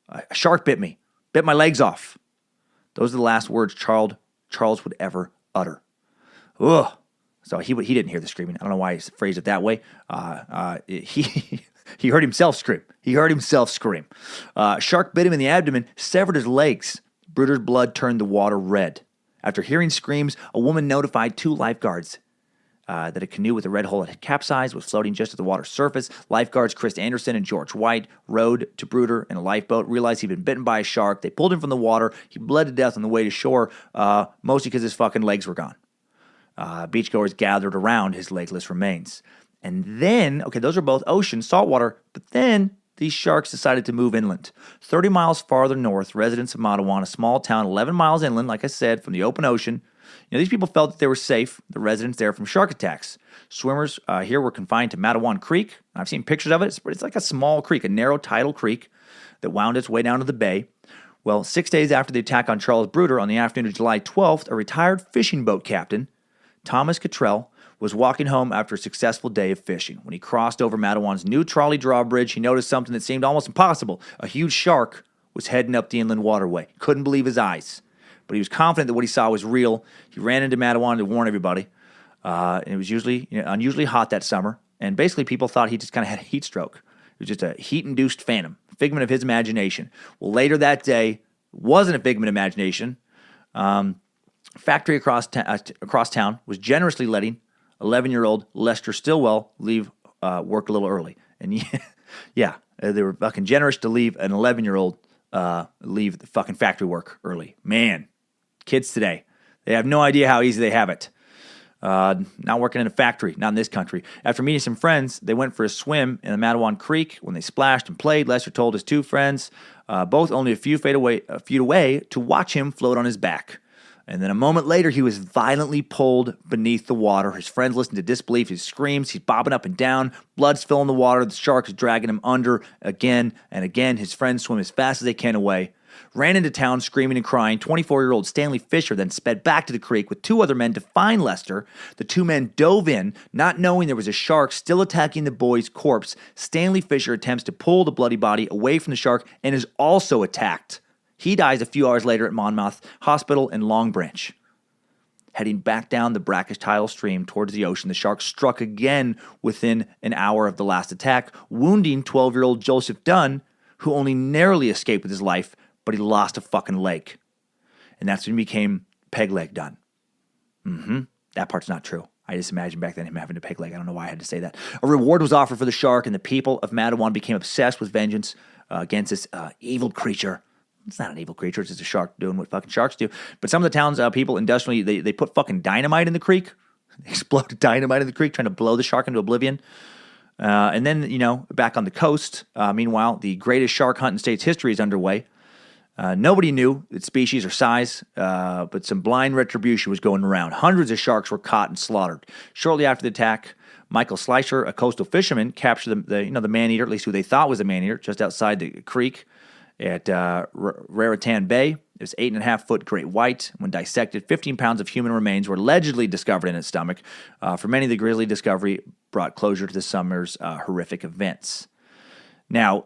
A shark bit me. Bit my legs off. Those are the last words Charles would ever utter. Ugh. So he didn't hear the screaming. I don't know why he phrased it that way. He heard himself scream. Shark bit him in the abdomen, severed his legs. Bruder's blood turned the water red. After hearing screams, a woman notified 2 lifeguards that a canoe with a red hole had capsized, was floating just at the water's surface. Lifeguards Chris Anderson and George White rowed to Bruder in a lifeboat, realized he'd been bitten by a shark. They pulled him from the water. He bled to death on the way to shore, mostly because his fucking legs were gone. Beachgoers gathered around his legless remains. And then, those are both ocean, saltwater, but then these sharks decided to move inland. 30 miles farther north, residents of Matawan, a small town 11 miles inland, like I said, from the open ocean, these people felt that they were safe, the residents there, from shark attacks. Swimmers here were confined to Matawan Creek. I've seen pictures of it. It's like a small creek, a narrow tidal creek that wound its way down to the bay. Well, 6 days after the attack on Charles Bruder, on the afternoon of July 12th, a retired fishing boat captain, Thomas Cottrell, was walking home after a successful day of fishing. When he crossed over Matawan's new trolley drawbridge, he noticed something that seemed almost impossible. A huge shark was heading up the inland waterway. Couldn't believe his eyes. But he was confident that what he saw was real. He ran into Matawan to warn everybody. And it was unusually hot that summer. And basically people thought he just kind of had a heat stroke. It was just a heat-induced phantom, figment of his imagination. Well, later that day, it wasn't a figment of imagination. Factory across town was generously letting 11-year-old Lester Stillwell leave work a little early. And yeah, they were fucking generous to leave an 11-year-old leave the fucking factory work early. Man, kids today, they have no idea how easy they have it. Not working in a factory, not in this country. After meeting some friends, they went for a swim in the Matawan Creek. When they splashed and played, Lester told his two friends, both only a few feet away, to watch him float on his back. And then a moment later, he was violently pulled beneath the water. His friends listened to disbelief. His screams, he's bobbing up and down. Blood's filling the water. The shark is dragging him under again and again. His friends swim as fast as they can away. Ran into town screaming and crying. 24-year-old Stanley Fisher then sped back to the creek with two other men to find Lester. The two men dove in, not knowing there was a shark still attacking the boy's corpse. Stanley Fisher attempts to pull the bloody body away from the shark and is also attacked. He dies a few hours later at Monmouth Hospital in Long Branch. Heading back down the brackish tidal stream towards the ocean, the shark struck again within an hour of the last attack, wounding 12-year-old Joseph Dunn, who only narrowly escaped with his life, but he lost a fucking leg. And that's when he became Peg Leg Dunn. That part's not true. I just imagined back then him having a peg leg. I don't know why I had to say that. A reward was offered for the shark, and the people of Matawan became obsessed with vengeance against this evil creature. It's not an evil creature. It's just a shark doing what fucking sharks do. But some of the town's people industrially, they put fucking dynamite in the creek. They exploded dynamite in the creek, trying to blow the shark into oblivion. And then, back on the coast, meanwhile, the greatest shark hunt in state's history is underway. Nobody knew its species or size, but some blind retribution was going around. Hundreds of sharks were caught and slaughtered. Shortly after the attack, Michael Slicer, a coastal fisherman, captured the man-eater, at least who they thought was a man-eater, just outside the creek at Raritan Bay. It was 8.5-foot great white. When dissected, 15 pounds of human remains were allegedly discovered in its stomach. For many, the grisly discovery brought closure to the summer's horrific events. Now,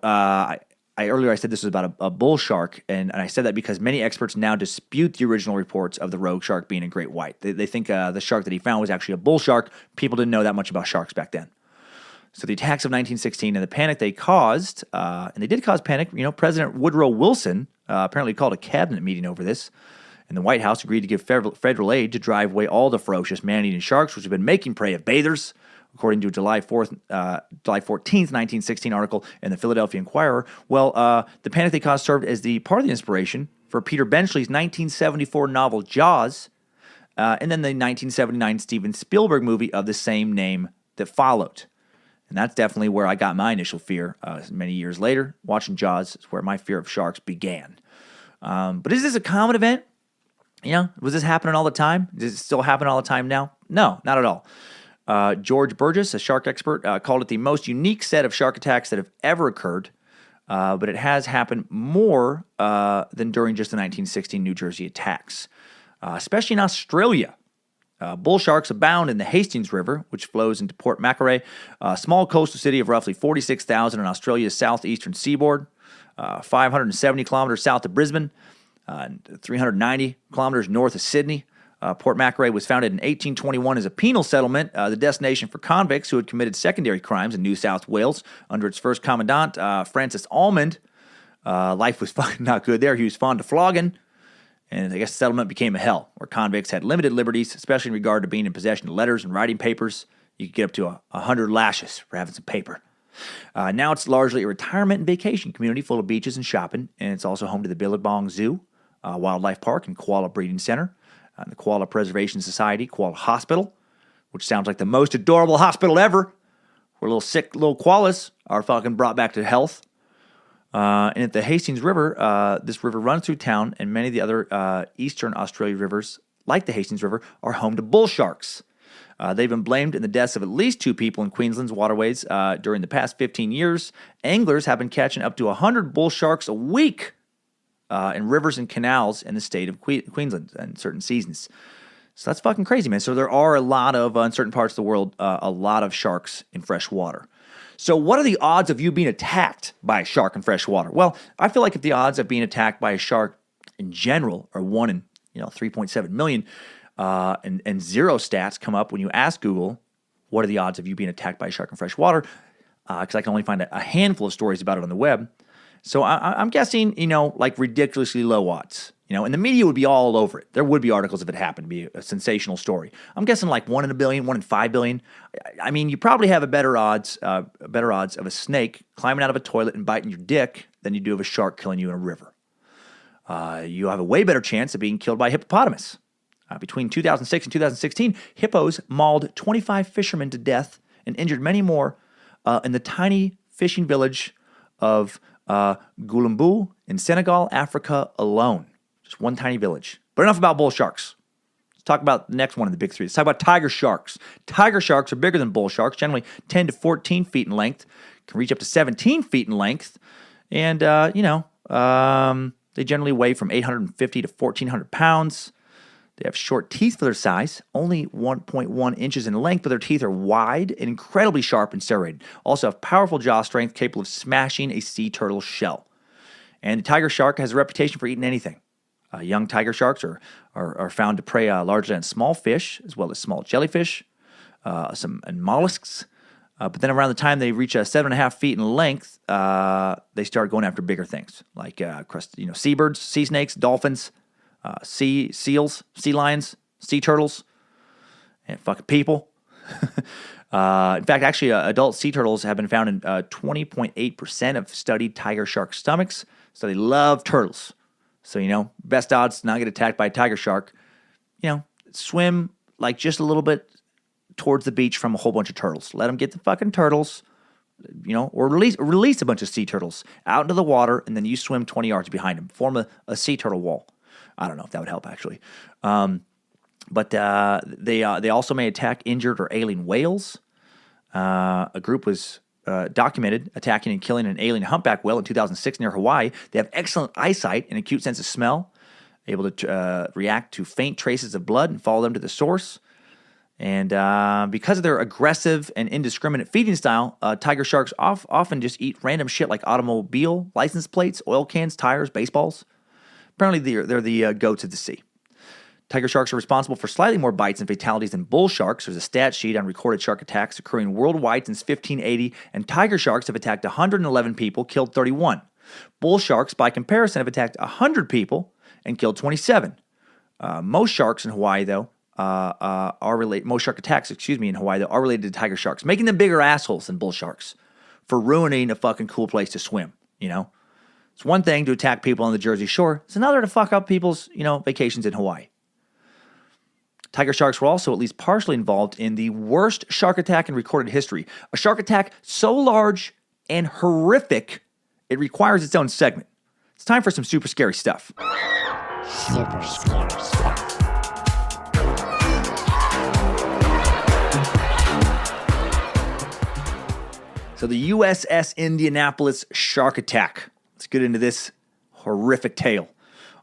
earlier I said this was about a bull shark, and I said that because many experts now dispute the original reports of the rogue shark being a great white. They think the shark that he found was actually a bull shark. People didn't know that much about sharks back then. So the attacks of 1916 and the panic they caused, and they did cause panic. President Woodrow Wilson apparently called a cabinet meeting over this, and the White House agreed to give federal aid to drive away all the ferocious man-eating sharks, which have been making prey of bathers, according to a July 14th, 1916 article in the Philadelphia Inquirer. Well, the panic they caused served as the part of the inspiration for Peter Benchley's 1974 novel Jaws, and then the 1979 Steven Spielberg movie of the same name that followed. And that's definitely where I got my initial fear many years later. Watching Jaws is where my fear of sharks began. But is this a common event? Was this happening all the time? Does it still happen all the time now? No, not at all. George Burgess, a shark expert, called it the most unique set of shark attacks that have ever occurred, but it has happened more than during just the 1916 New Jersey attacks, especially in Australia. Bull sharks abound in the Hastings River, which flows into Port Macquarie, a small coastal city of roughly 46,000 on Australia's southeastern seaboard, 570 kilometers south of Brisbane, 390 kilometers north of Sydney. Port Macquarie was founded in 1821 as a penal settlement, the destination for convicts who had committed secondary crimes in New South Wales. Under its first commandant, Francis Almond, life was fucking not good there. He was fond of flogging, and I guess the settlement became a hell, where convicts had limited liberties, especially in regard to being in possession of letters and writing papers. You could get up to 100 lashes for having some paper. Now it's largely a retirement and vacation community full of beaches and shopping, and it's also home to the Billabong Zoo, Wildlife Park, and Koala Breeding Center. The Koala Preservation Society, Koala Hospital, which sounds like the most adorable hospital ever, where little sick little koalas are fucking brought back to health. And at the Hastings River, this river runs through town, and many of the other eastern Australia rivers, like the Hastings River, are home to bull sharks. They've been blamed in the deaths of at least 2 people in Queensland's waterways during the past 15 years. Anglers have been catching up to 100 bull sharks a week in rivers and canals in the state of Queensland in certain seasons. So that's fucking crazy, man. So there are a lot of, in certain parts of the world, a lot of sharks in fresh water. So what are the odds of you being attacked by a shark in fresh water? Well, I feel like if the odds of being attacked by a shark in general are 1 in 3.7 million, and zero stats come up when you ask Google, what are the odds of you being attacked by a shark in fresh water? Because I can only find a handful of stories about it on the web. So I'm guessing, like ridiculously low odds, And the media would be all over it. There would be articles if it happened to be a sensational story. I'm guessing like 1 in a billion, 1 in 5 billion. I mean, you probably have a better odds of a snake climbing out of a toilet and biting your dick than you do of a shark killing you in a river. You have a way better chance of being killed by a hippopotamus. Between 2006 and 2016, hippos mauled 25 fishermen to death and injured many more in the tiny fishing village of Gouloumbou in Senegal, Africa alone. Just one tiny village. But enough about bull sharks. Let's talk about the next one of the big three. Let's talk about tiger sharks. Tiger sharks are bigger than bull sharks, generally 10 to 14 feet in length, can reach up to 17 feet in length, and, they generally weigh from 850 to 1,400 pounds. They have short teeth for their size, only 1.1 inches in length, but their teeth are wide and incredibly sharp and serrated. Also have powerful jaw strength, capable of smashing a sea turtle's shell. And the tiger shark has a reputation for eating anything. Young tiger sharks are found to prey largely on small fish, as well as small jellyfish, and mollusks. But then around the time they reach 7.5 feet in length, they start going after bigger things, like seabirds, sea snakes, dolphins, sea seals, sea lions, sea turtles, and fucking people. In fact, actually, adult sea turtles have been found in 20.8% of studied tiger shark stomachs, so they love turtles. So, best odds to not get attacked by a tiger shark, swim like just a little bit towards the beach from a whole bunch of turtles. Let them get the fucking turtles, or release a bunch of sea turtles out into the water, and then you swim 20 yards behind them. Form a sea turtle wall. I don't know if that would help, actually. But they also may attack injured or ailing whales. A group was documented attacking and killing an alien humpback whale in 2006 near Hawaii. They have excellent eyesight and acute sense of smell, able to react to faint traces of blood and follow them to the source. And because of their aggressive and indiscriminate feeding style, tiger sharks often just eat random shit like automobile license plates, oil cans, tires, baseballs. Apparently, they're the goats of the sea. Tiger sharks are responsible for slightly more bites and fatalities than bull sharks. There's a stat sheet on recorded shark attacks occurring worldwide since 1580, and tiger sharks have attacked 111 people, killed 31. Bull sharks, by comparison, have attacked 100 people and killed 27. Most sharks in Hawaii, though, most shark attacks, in Hawaii, though, are related to tiger sharks, making them bigger assholes than bull sharks for ruining a fucking cool place to swim, It's one thing to attack people on the Jersey Shore. It's another to fuck up people's, vacations in Hawaii. Tiger sharks were also at least partially involved in the worst shark attack in recorded history. A shark attack so large and horrific, it requires its own segment. It's time for some super scary stuff. Super scary stuff. So the USS Indianapolis shark attack. Let's get into this horrific tale.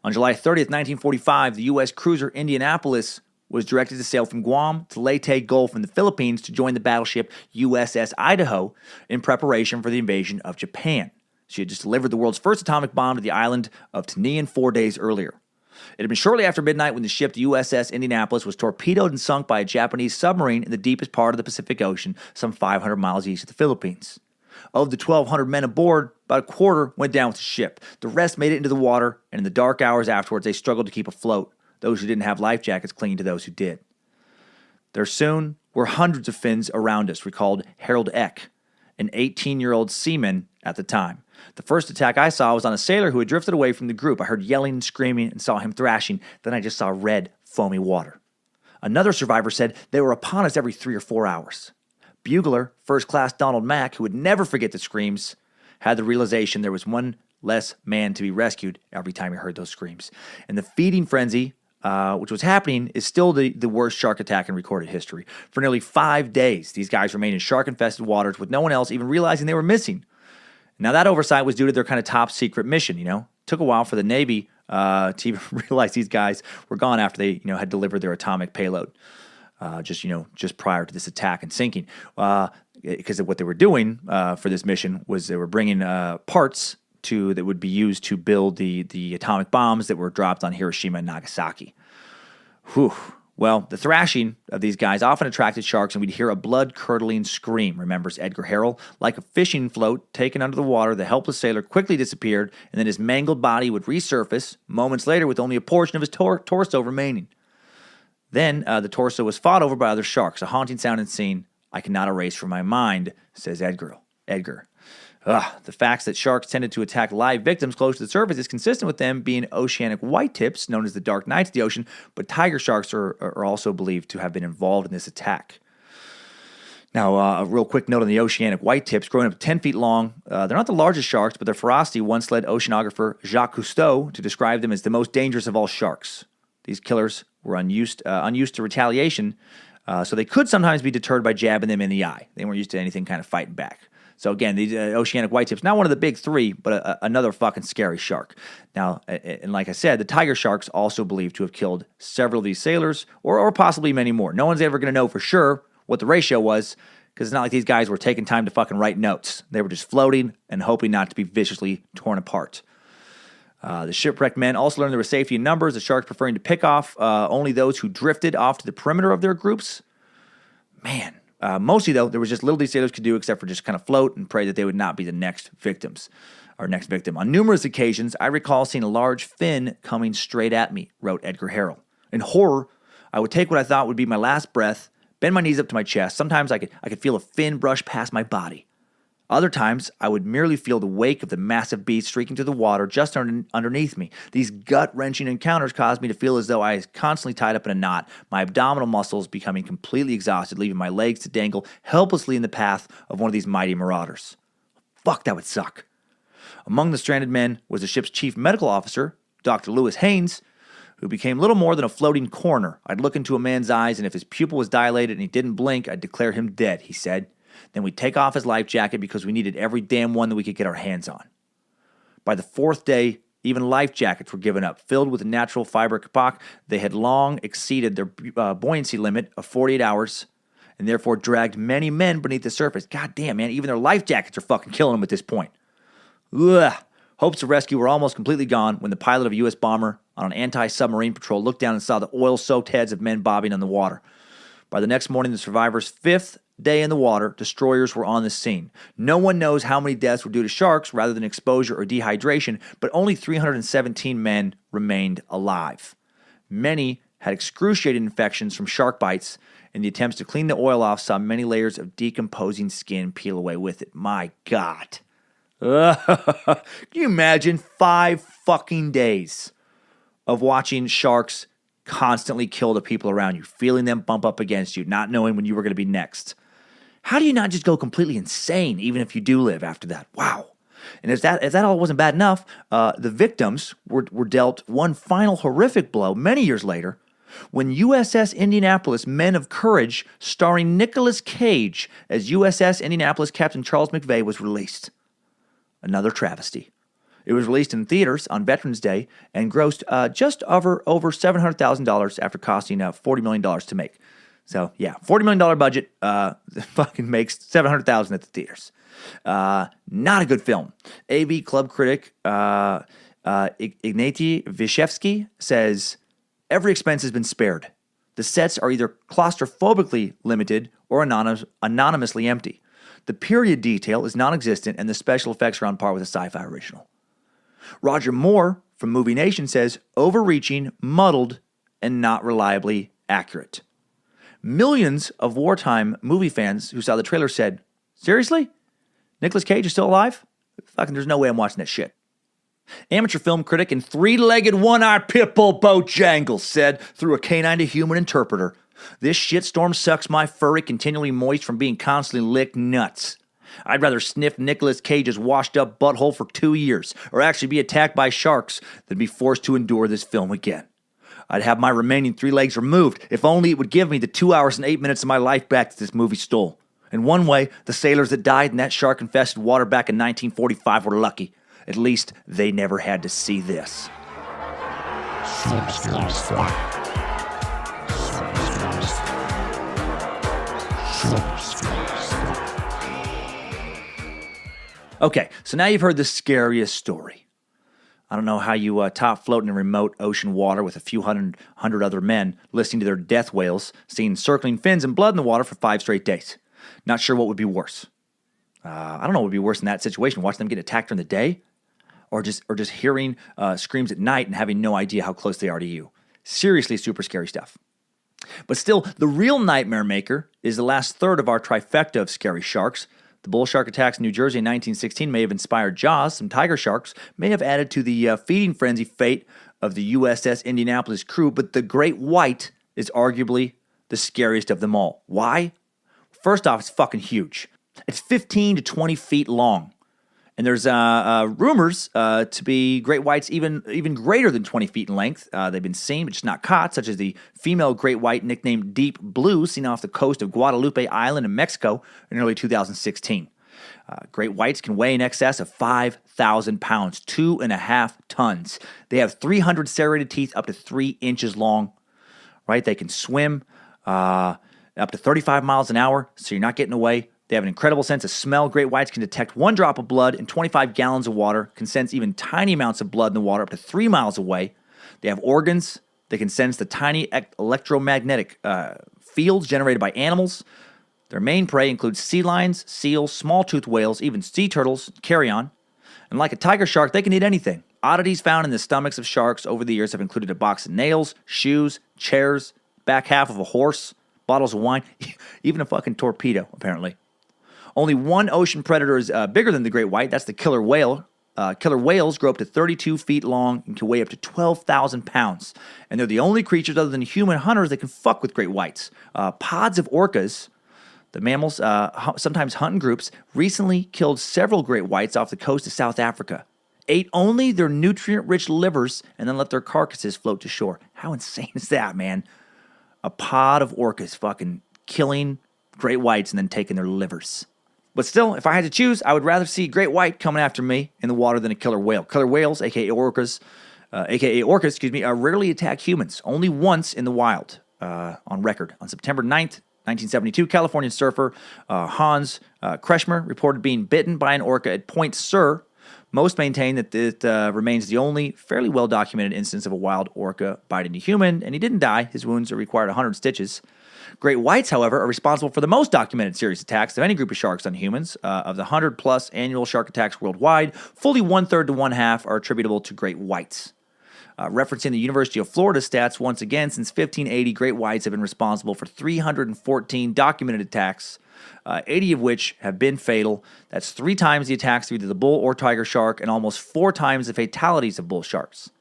On July 30th, 1945, the U.S. cruiser Indianapolis was directed to sail from Guam to Leyte Gulf in the Philippines to join the battleship USS Idaho in preparation for the invasion of Japan. She had just delivered the world's first atomic bomb to the island of Tinian 4 days earlier. It had been shortly after midnight when the ship, the USS Indianapolis, was torpedoed and sunk by a Japanese submarine in the deepest part of the Pacific Ocean, some 500 miles east of the Philippines. Of the 1,200 men aboard, about a quarter went down with the ship. The rest made it into the water, and in the dark hours afterwards, they struggled to keep afloat. Those who didn't have life jackets clinging to those who did. There soon were hundreds of Finns around us, recalled Harold Eck, an 18-year-old seaman at the time. The first attack I saw was on a sailor who had drifted away from the group. I heard yelling and screaming and saw him thrashing. Then I just saw red, foamy water. Another survivor said they were upon us every 3 or 4 hours. Bugler, First Class Donald Mack, who would never forget the screams, had the realization there was one less man to be rescued every time he heard those screams. And the feeding frenzy, which was happening, is still the worst shark attack in recorded history. For nearly 5 days, these guys remained in shark-infested waters with no one else even realizing they were missing. Now, that oversight was due to their kind of top-secret mission, Took a while for the Navy to even realize these guys were gone after they, had delivered their atomic payload. Just prior to this attack and sinking. Because of what they were doing for this mission was they were bringing parts that would be used to build the atomic bombs that were dropped on Hiroshima and Nagasaki. Whew, Well, the thrashing of these guys often attracted sharks, and we'd hear a blood-curdling scream, remembers Edgar Harrell. Like a fishing float taken under the water, the helpless sailor quickly disappeared, and then his mangled body would resurface moments later with only a portion of his torso remaining. Then the torso was fought over by other sharks, a haunting sound and scene I cannot erase from my mind, says Edgar. The facts that sharks tended to attack live victims close to the surface is consistent with them being oceanic whitetips, known as the dark knights of the ocean, but tiger sharks are also believed to have been involved in this attack. Now, a real quick note on the oceanic whitetips. Growing up 10 feet long, they're not the largest sharks, but their ferocity once led oceanographer Jacques Cousteau to describe them as the most dangerous of all sharks. These killers were unused to retaliation, so they could sometimes be deterred by jabbing them in the eye. They weren't used to anything kind of fighting back. So again, these oceanic whitetips, not one of the big three, but another fucking scary shark. Now, and like I said, the tiger sharks also believed to have killed several of these sailors, or possibly many more. No one's ever going to know for sure what the ratio was, because it's not like these guys were taking time to fucking write notes. They were just floating and hoping not to be viciously torn apart. The shipwrecked men also learned there was safety in numbers, the sharks preferring to pick off only those who drifted off to the perimeter of their groups. Man. Mostly, though, there was just little these sailors could do except for just kind of float and pray that they would not be the next victim. On numerous occasions, I recall seeing a large fin coming straight at me, wrote Edgar Harrell. In horror, I would take what I thought would be my last breath, bend my knees up to my chest. Sometimes I could feel a fin brush past my body. Other times, I would merely feel the wake of the massive beast streaking through the water just underneath me. These gut-wrenching encounters caused me to feel as though I was constantly tied up in a knot, my abdominal muscles becoming completely exhausted, leaving my legs to dangle helplessly in the path of one of these mighty marauders. Fuck, that would suck. Among the stranded men was the ship's chief medical officer, Dr. Lewis Haynes, who became little more than a floating coroner. I'd look into a man's eyes, and if his pupil was dilated and he didn't blink, I'd declare him dead, he said. Then we'd take off his life jacket because we needed every damn one that we could get our hands on. By the fourth day, even life jackets were given up. Filled with a natural fiber kapok, they had long exceeded their buoyancy limit of 48 hours and therefore dragged many men beneath the surface. God damn, man, even their life jackets are fucking killing them at this point. Ugh. Hopes of rescue were almost completely gone when the pilot of a U.S. bomber on an anti-submarine patrol looked down and saw the oil-soaked heads of men bobbing on the water. By the next morning, the survivors' fifth day in the water, destroyers were on the scene. No one knows how many deaths were due to sharks rather than exposure or dehydration, but only 317 men remained alive. Many had excruciating infections from shark bites, and the attempts to clean the oil off saw many layers of decomposing skin peel away with it. My God. Can you imagine 5 fucking days of watching sharks constantly kill the people around you, feeling them bump up against you, not knowing when you were going to be next? How do you not just go completely insane even if you do live after that? Wow. And if that all wasn't bad enough, the victims were dealt one final horrific blow many years later when USS Indianapolis Men of Courage, starring Nicolas Cage as USS Indianapolis Captain Charles McVeigh, was released. Another travesty. It was released in theaters on Veterans Day and grossed just over $700,000 after costing $40 million to make. So, yeah, $40 million budget fucking makes $700,000 at the theaters. Not a good film. AV Club critic Ignatiy Vyshevsky says, every expense has been spared. The sets are either claustrophobically limited or anonymously empty. The period detail is non-existent, and the special effects are on par with a sci-fi original. Roger Moore from Movie Nation says, overreaching, muddled, and not reliably accurate. Millions of wartime movie fans who saw the trailer said, seriously? Nicolas Cage is still alive? Fucking there's no way I'm watching that shit. Amateur film critic and three-legged one-eyed pitbull Bojangles said through a canine to human interpreter, this shitstorm sucks my furry continually moist from being constantly licked nuts. I'd rather sniff Nicolas Cage's washed-up butthole for 2 years, or actually be attacked by sharks, than be forced to endure this film again. I'd have my remaining 3 legs removed, if only it would give me the 2 hours and 8 minutes of my life back that this movie stole. In one way, the sailors that died in that shark-infested water back in 1945 were lucky. At least they never had to see this. Okay, so now you've heard the scariest story. I don't know how you top float in remote ocean water with a few hundred other men listening to their death wails, seeing circling fins and blood in the water for 5 straight days. Not sure what would be worse. I don't know what would be worse in that situation, watching them get attacked during the day or just hearing screams at night and having no idea how close they are to you. Seriously super scary stuff. But still, the real nightmare maker is the last third of our trifecta of scary sharks. The bull shark attacks in New Jersey in 1916 may have inspired Jaws. Some tiger sharks may have added to the feeding frenzy fate of the USS Indianapolis crew, but the great white is arguably the scariest of them all. Why? First off, it's fucking huge. It's 15 to 20 feet long. And there's rumors to be great whites even greater than 20 feet in length. They've been seen, but just not caught, such as the female great white nicknamed Deep Blue, seen off the coast of Guadalupe Island in Mexico in early 2016. Great whites can weigh in excess of 5,000 pounds, 2.5 tons. They have 300 serrated teeth up to 3 inches long. Right? They can swim up to 35 miles an hour, so you're not getting away. They have an incredible sense of smell. Great whites can detect 1 drop of blood in 25 gallons of water, can sense even tiny amounts of blood in the water up to 3 miles away. They have organs. They can sense the tiny electromagnetic fields generated by animals. Their main prey includes sea lions, seals, small-toothed whales, even sea turtles, carrion. And like a tiger shark, they can eat anything. Oddities found in the stomachs of sharks over the years have included a box of nails, shoes, chairs, back half of a horse, bottles of wine, even a fucking torpedo, apparently. Only one ocean predator is bigger than the great white. That's the killer whale. Killer whales grow up to 32 feet long and can weigh up to 12,000 pounds. And they're the only creatures other than human hunters that can fuck with great whites. Pods of orcas, the mammals sometimes hunt in groups, recently killed several great whites off the coast of South Africa. Ate only their nutrient-rich livers and then let their carcasses float to shore. How insane is that, man? A pod of orcas fucking killing great whites and then taking their livers. But still, if I had to choose, I would rather see great white coming after me in the water than a killer whale. Killer whales, aka orcas, rarely attack humans. Only once in the wild, on record. On September 9th, 1972, Californian surfer Hans Kretschmer reported being bitten by an orca at Point Sur. Most maintain that it remains the only fairly well-documented instance of a wild orca biting a human, and he didn't die. His wounds required 100 stitches. Great whites, however, are responsible for the most documented serious attacks of any group of sharks on humans. Of the 100-plus annual shark attacks worldwide, fully 1/3 to 1/2 are attributable to great whites. Referencing the University of Florida stats, once again, since 1580, great whites have been responsible for 314 documented attacks, 80 of which have been fatal. That's 3 times the attacks of either the bull or tiger shark and almost 4 times the fatalities of bull sharks.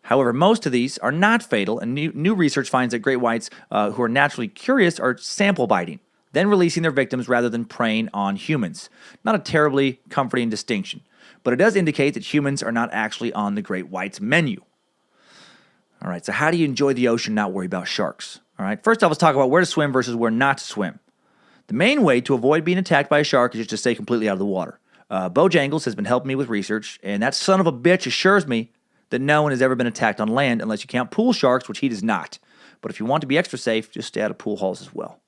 However, most of these are not fatal, and new research finds that great whites who are naturally curious are sample biting, then releasing their victims rather than preying on humans. Not a terribly comforting distinction, but it does indicate that humans are not actually on the great white's menu. All right, so how do you enjoy the ocean and not worry about sharks? All right, first off, let's talk about where to swim versus where not to swim. The main way to avoid being attacked by a shark is just to stay completely out of the water. Bojangles has been helping me with research, and that son of a bitch assures me that no one has ever been attacked on land unless you count pool sharks, which he does not. But if you want to be extra safe, just stay out of pool halls as well.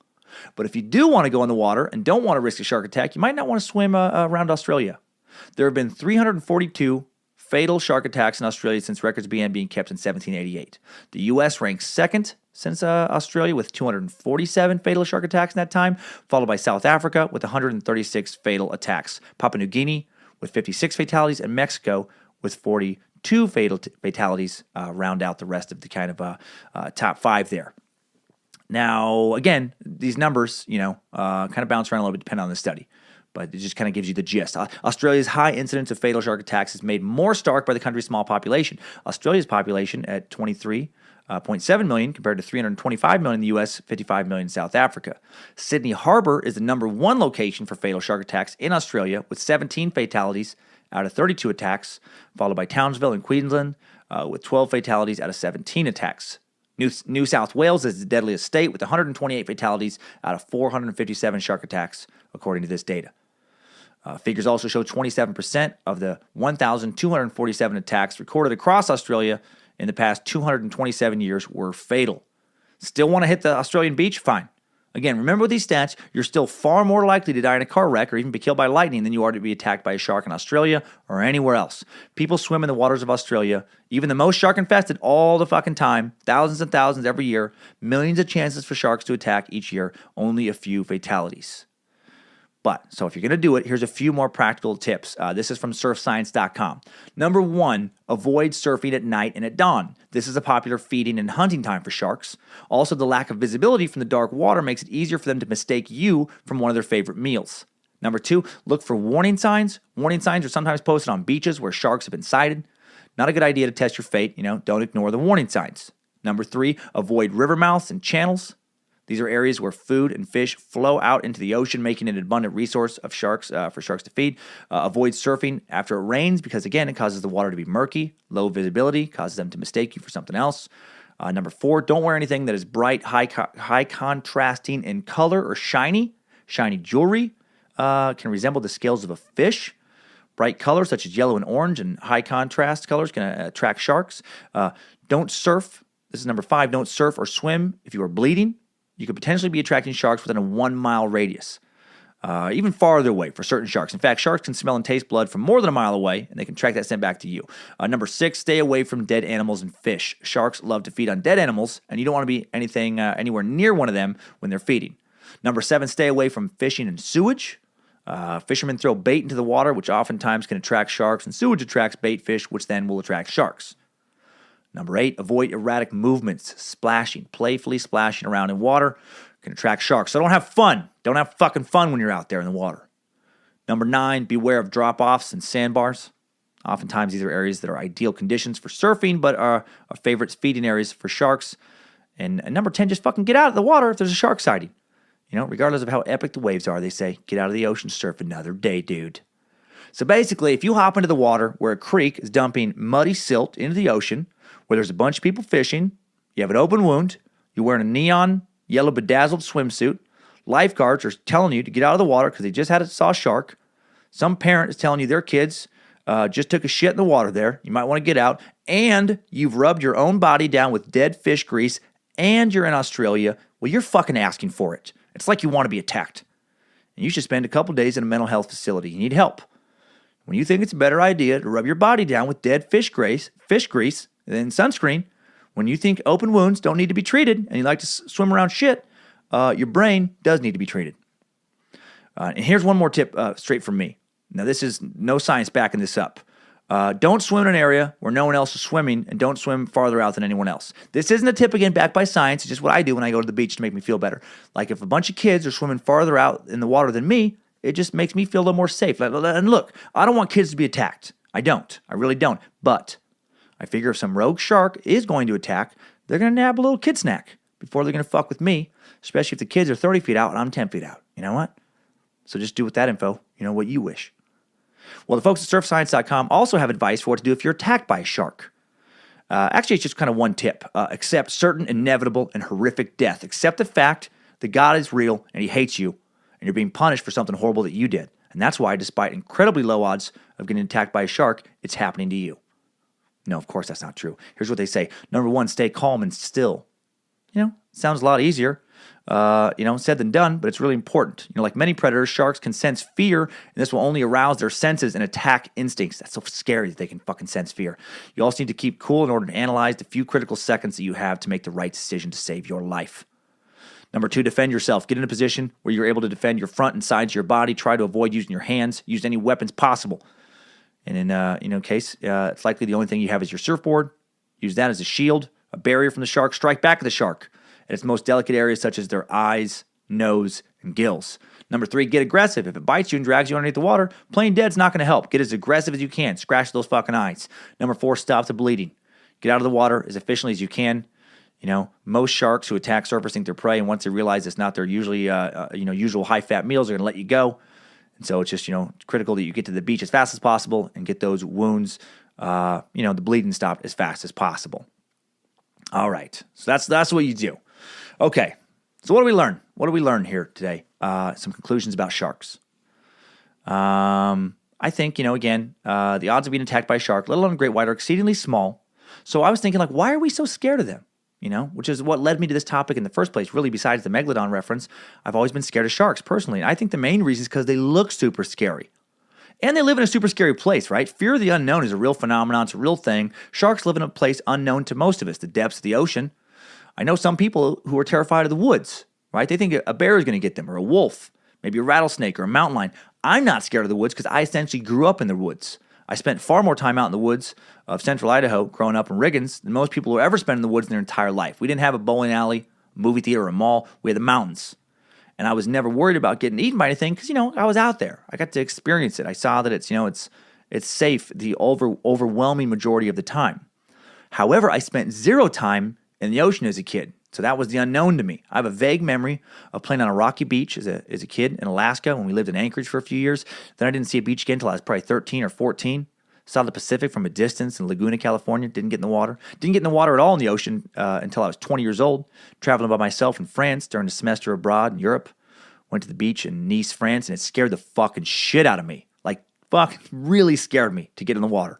But if you do want to go in the water and don't want to risk a shark attack, you might not want to swim around Australia. There have been 342 fatal shark attacks in Australia since records began being kept in 1788. The U.S. ranks second since Australia with 247 fatal shark attacks in that time, followed by South Africa with 136 fatal attacks, Papua New Guinea with 56 fatalities, and Mexico with 42 fatalities round out the rest of the kind of top 5 there. Now, again, these numbers, kind of bounce around a little bit depending on the study, but it just kind of gives you the gist. Australia's high incidence of fatal shark attacks is made more stark by the country's small population. Australia's population at 23.7 million compared to 325 million in the U.S., 55 million in South Africa. Sydney Harbor is the number 1 location for fatal shark attacks in Australia with 17 fatalities out of 32 attacks, followed by Townsville in Queensland with 12 fatalities out of 17 attacks. New South Wales is the deadliest state with 128 fatalities out of 457 shark attacks, according to this data. Figures also show 27% of the 1,247 attacks recorded across Australia in the past 227 years were fatal. Still want to hit the Australian beach? Fine. Again, remember with these stats, you're still far more likely to die in a car wreck or even be killed by lightning than you are to be attacked by a shark in Australia or anywhere else. People swim in the waters of Australia, even the most shark-infested, all the fucking time, thousands and thousands every year, millions of chances for sharks to attack each year, only a few fatalities. So if you're going to do it, here's a few more practical tips. This is from surfscience.com. Number 1, avoid surfing at night and at dawn. This is a popular feeding and hunting time for sharks. Also, the lack of visibility from the dark water makes it easier for them to mistake you from one of their favorite meals. Number 2, look for warning signs. Warning signs are sometimes posted on beaches where sharks have been sighted. Not a good idea to test your fate, don't ignore the warning signs. Number 3, avoid river mouths and channels. These are areas where food and fish flow out into the ocean, making it an abundant resource of sharks for sharks to feed. Avoid surfing after it rains because, again, it causes the water to be murky, low visibility, causes them to mistake you for something else. Number 4, don't wear anything that is bright, high contrasting in color or shiny. Shiny jewelry can resemble the scales of a fish. Bright colors such as yellow and orange and high contrast colors can attract sharks. Don't surf. This is number 5. Don't surf or swim if you are bleeding. You could potentially be attracting sharks within a 1-mile radius, even farther away for certain sharks. In fact, sharks can smell and taste blood from more than a mile away, and they can track that scent back to you. Number 6, stay away from dead animals and fish. Sharks love to feed on dead animals, and you don't want to be anywhere near one of them when they're feeding. Number 7, stay away from fishing and sewage. Fishermen throw bait into the water, which oftentimes can attract sharks, and sewage attracts bait fish, which then will attract sharks. Number 8, avoid erratic movements. Splashing, playfully splashing around in water can attract sharks. So don't have fun. Don't have fucking fun when you're out there in the water. Number 9, beware of drop-offs and sandbars. Oftentimes these are areas that are ideal conditions for surfing, but are favorite feeding areas for sharks. And number 10, just fucking get out of the water if there's a shark sighting. Regardless of how epic the waves are, they say, get out of the ocean, surf another day, dude. So basically, if you hop into the water where a creek is dumping muddy silt into the ocean, where there's a bunch of people fishing, you have an open wound, you're wearing a neon yellow bedazzled swimsuit, lifeguards are telling you to get out of the water because they just saw a shark, some parent is telling you their kids just took a shit in the water there, you might want to get out, and you've rubbed your own body down with dead fish grease, and you're in Australia, well, you're fucking asking for it. It's like you want to be attacked. And you should spend a couple days in a mental health facility. You need help. When you think it's a better idea to rub your body down with dead fish grease, and sunscreen, when you think open wounds don't need to be treated and you like to swim around shit, your brain does need to be treated. And here's one more tip straight from me. Now, this is no science backing this up. Don't swim in an area where no one else is swimming, and don't swim farther out than anyone else. This isn't a tip, again, backed by science. It's just what I do when I go to the beach to make me feel better. Like if a bunch of kids are swimming farther out in the water than me, it just makes me feel a little more safe. And look, I don't want kids to be attacked. I don't. I really don't. But I figure if some rogue shark is going to attack, they're going to nab a little kid snack before they're going to fuck with me, especially if the kids are 30 feet out and I'm 10 feet out. You know what? So just do with that info, what you wish. Well, the folks at surfscience.com also have advice for what to do if you're attacked by a shark. Actually, it's just kind of one tip. Accept certain inevitable and horrific death. Accept the fact that God is real and he hates you, and you're being punished for something horrible that you did. And that's why, despite incredibly low odds of getting attacked by a shark, it's happening to you. No, of course that's not true. Here's what they say. Number 1, stay calm and still. Sounds a lot easier, said than done, but it's really important. Like many predators, sharks can sense fear, and this will only arouse their senses and attack instincts. That's so scary that they can fucking sense fear. You also need to keep cool in order to analyze the few critical seconds that you have to make the right decision to save your life. Number 2, defend yourself. Get in a position where you're able to defend your front and sides of your body. Try to avoid using your hands. Use any weapons possible. And in case it's likely the only thing you have is your surfboard, use that as a shield, a barrier from the shark. Strike back at the shark at its most delicate areas, such as their eyes, nose, and gills. Number 3, get aggressive. If it bites you and drags you underneath the water, playing dead's not going to help. Get as aggressive as you can. Scratch those fucking eyes. Number 4, stop the bleeding. Get out of the water as efficiently as you can. Most sharks who attack surfers think they're prey, and once they realize it's not their usual high-fat meals, they're going to let you go. And so it's just, critical that you get to the beach as fast as possible and get those wounds, the bleeding stopped as fast as possible. All right. So that's what you do. Okay. So what do we learn? What do we learn here today? Some conclusions about sharks. I think, the odds of being attacked by a shark, let alone a great white, are exceedingly small. So I was thinking, why are we so scared of them? which is what led me to this topic in the first place. Really, besides the Megalodon reference, I've always been scared of sharks personally. And I think the main reason is because they look super scary. And they live in a super scary place, right? Fear of the unknown is a real phenomenon. It's a real thing. Sharks live in a place unknown to most of us, the depths of the ocean. I know some people who are terrified of the woods, right? They think a bear is going to get them, or a wolf, maybe a rattlesnake or a mountain lion. I'm not scared of the woods because I essentially grew up in the woods. I spent far more time out in the woods of central Idaho growing up in Riggins than most people will ever spend in the woods in their entire life. We didn't have a bowling alley, a movie theater, or a mall. We had the mountains. And I was never worried about getting eaten by anything because, I was out there. I got to experience it. I saw that it's safe the overwhelming majority of the time. However, I spent zero time in the ocean as a kid. So that was the unknown to me. I have a vague memory of playing on a rocky beach as a kid in Alaska when we lived in Anchorage for a few years. Then I didn't see a beach again until I was probably 13 or 14. Saw the Pacific from a distance in Laguna, California. Didn't get in the water. Didn't get in the water at all in the ocean until I was 20 years old, traveling by myself in France during a semester abroad in Europe. Went to the beach in Nice, France, and it scared the fucking shit out of me. Like, fucking really scared me to get in the water.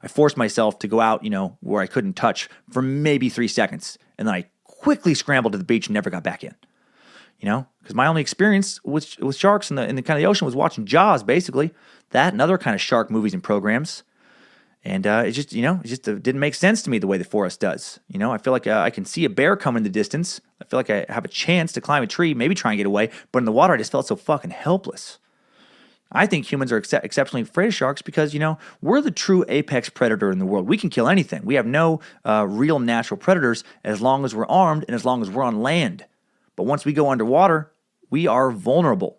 I forced myself to go out, where I couldn't touch for maybe 3 seconds. And then I quickly scrambled to the beach and never got back in. Because my only experience with sharks in the kind of the ocean was watching Jaws, basically. That and other kind of shark movies and programs. And it just didn't make sense to me the way the forest does. I feel like I can see a bear come in the distance. I feel like I have a chance to climb a tree, maybe try and get away. But in the water, I just felt so fucking helpless. I think humans are exceptionally afraid of sharks because, we're the true apex predator in the world. We can kill anything. We have no real natural predators as long as we're armed and as long as we're on land. But once we go underwater, we are vulnerable.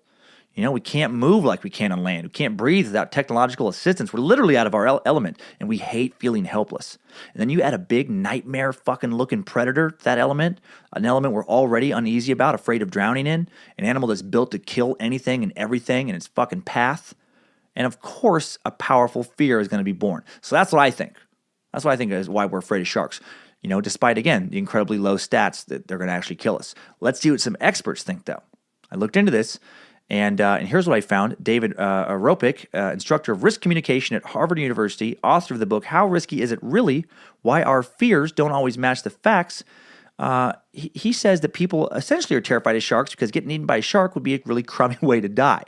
We can't move like we can on land. We can't breathe without technological assistance. We're literally out of our element, and we hate feeling helpless. And then you add a big nightmare fucking looking predator to that element, an element we're already uneasy about, afraid of drowning in, an animal that's built to kill anything and everything in its fucking path. And of course, a powerful fear is going to be born. So that's what I think. That's what I think is why we're afraid of sharks. Despite, again, the incredibly low stats that they're going to actually kill us. Let's see what some experts think, though. I looked into this. And here's what I found. David Ropik, instructor of risk communication at Harvard University, author of the book, How Risky Is It Really? Why Our Fears Don't Always Match the Facts. He says that people essentially are terrified of sharks because getting eaten by a shark would be a really crummy way to die.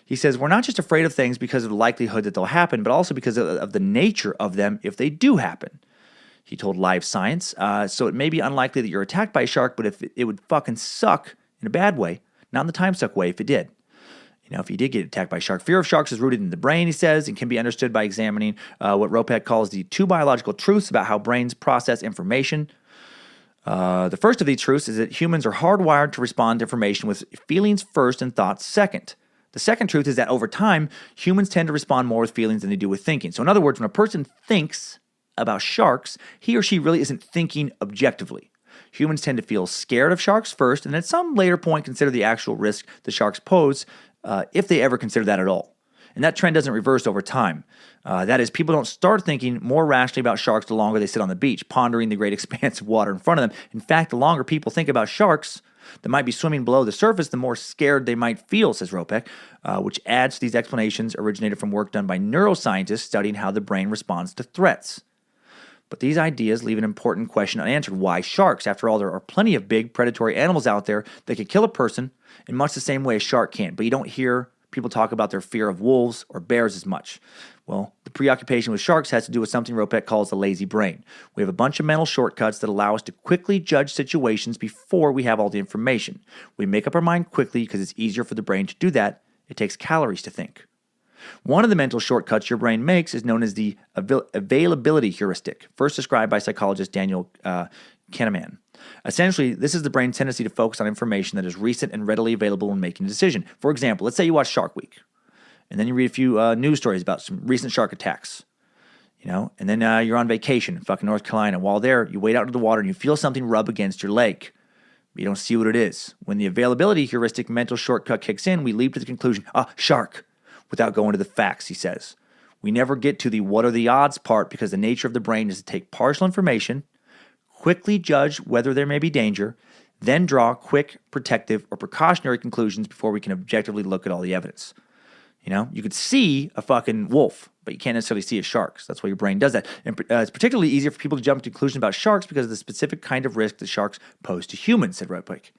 He says, we're not just afraid of things because of the likelihood that they'll happen, but also because of the nature of them if they do happen. He told Live Science, so it may be unlikely that you're attacked by a shark, but if it would fucking suck in a bad way. Not in the Timesuck way if it did. If you did get attacked by a shark. Fear of sharks is rooted in the brain, he says, and can be understood by examining what Ropek calls the 2 biological truths about how brains process information. The first of these truths is that humans are hardwired to respond to information with feelings first and thoughts second. The second truth is that over time, humans tend to respond more with feelings than they do with thinking. So in other words, when a person thinks about sharks, he or she really isn't thinking objectively. Humans tend to feel scared of sharks first, and at some later point consider the actual risk the sharks pose, if they ever consider that at all. And that trend doesn't reverse over time. That is, people don't start thinking more rationally about sharks the longer they sit on the beach, pondering the great expanse of water in front of them. In fact, the longer people think about sharks that might be swimming below the surface, the more scared they might feel, says Ropek, which adds to these explanations originated from work done by neuroscientists studying how the brain responds to threats. But these ideas leave an important question unanswered. Why sharks? After all, there are plenty of big predatory animals out there that could kill a person in much the same way a shark can. But you don't hear people talk about their fear of wolves or bears as much. Well, the preoccupation with sharks has to do with something Ropek calls the lazy brain. We have a bunch of mental shortcuts that allow us to quickly judge situations before we have all the information. We make up our mind quickly because it's easier for the brain to do that. It takes calories to think. One of the mental shortcuts your brain makes is known as the availability heuristic, first described by psychologist Daniel Kahneman. Essentially, this is the brain's tendency to focus on information that is recent and readily available when making a decision. For example, let's say you watch Shark Week, and then you read a few news stories about some recent shark attacks, and then you're on vacation in fucking North Carolina. While there, you wade out into the water and you feel something rub against your leg. But you don't see what it is. When the availability heuristic mental shortcut kicks in, we leap to the conclusion, shark, without going to the facts, he says. We never get to the what are the odds part because the nature of the brain is to take partial information, quickly judge whether there may be danger, then draw quick, protective, or precautionary conclusions before we can objectively look at all the evidence. You know, you could see a fucking wolf, but you can't necessarily see a shark. So that's why your brain does that. And it's particularly easier for people to jump to conclusions about sharks because of the specific kind of risk that sharks pose to humans, said Rudpick.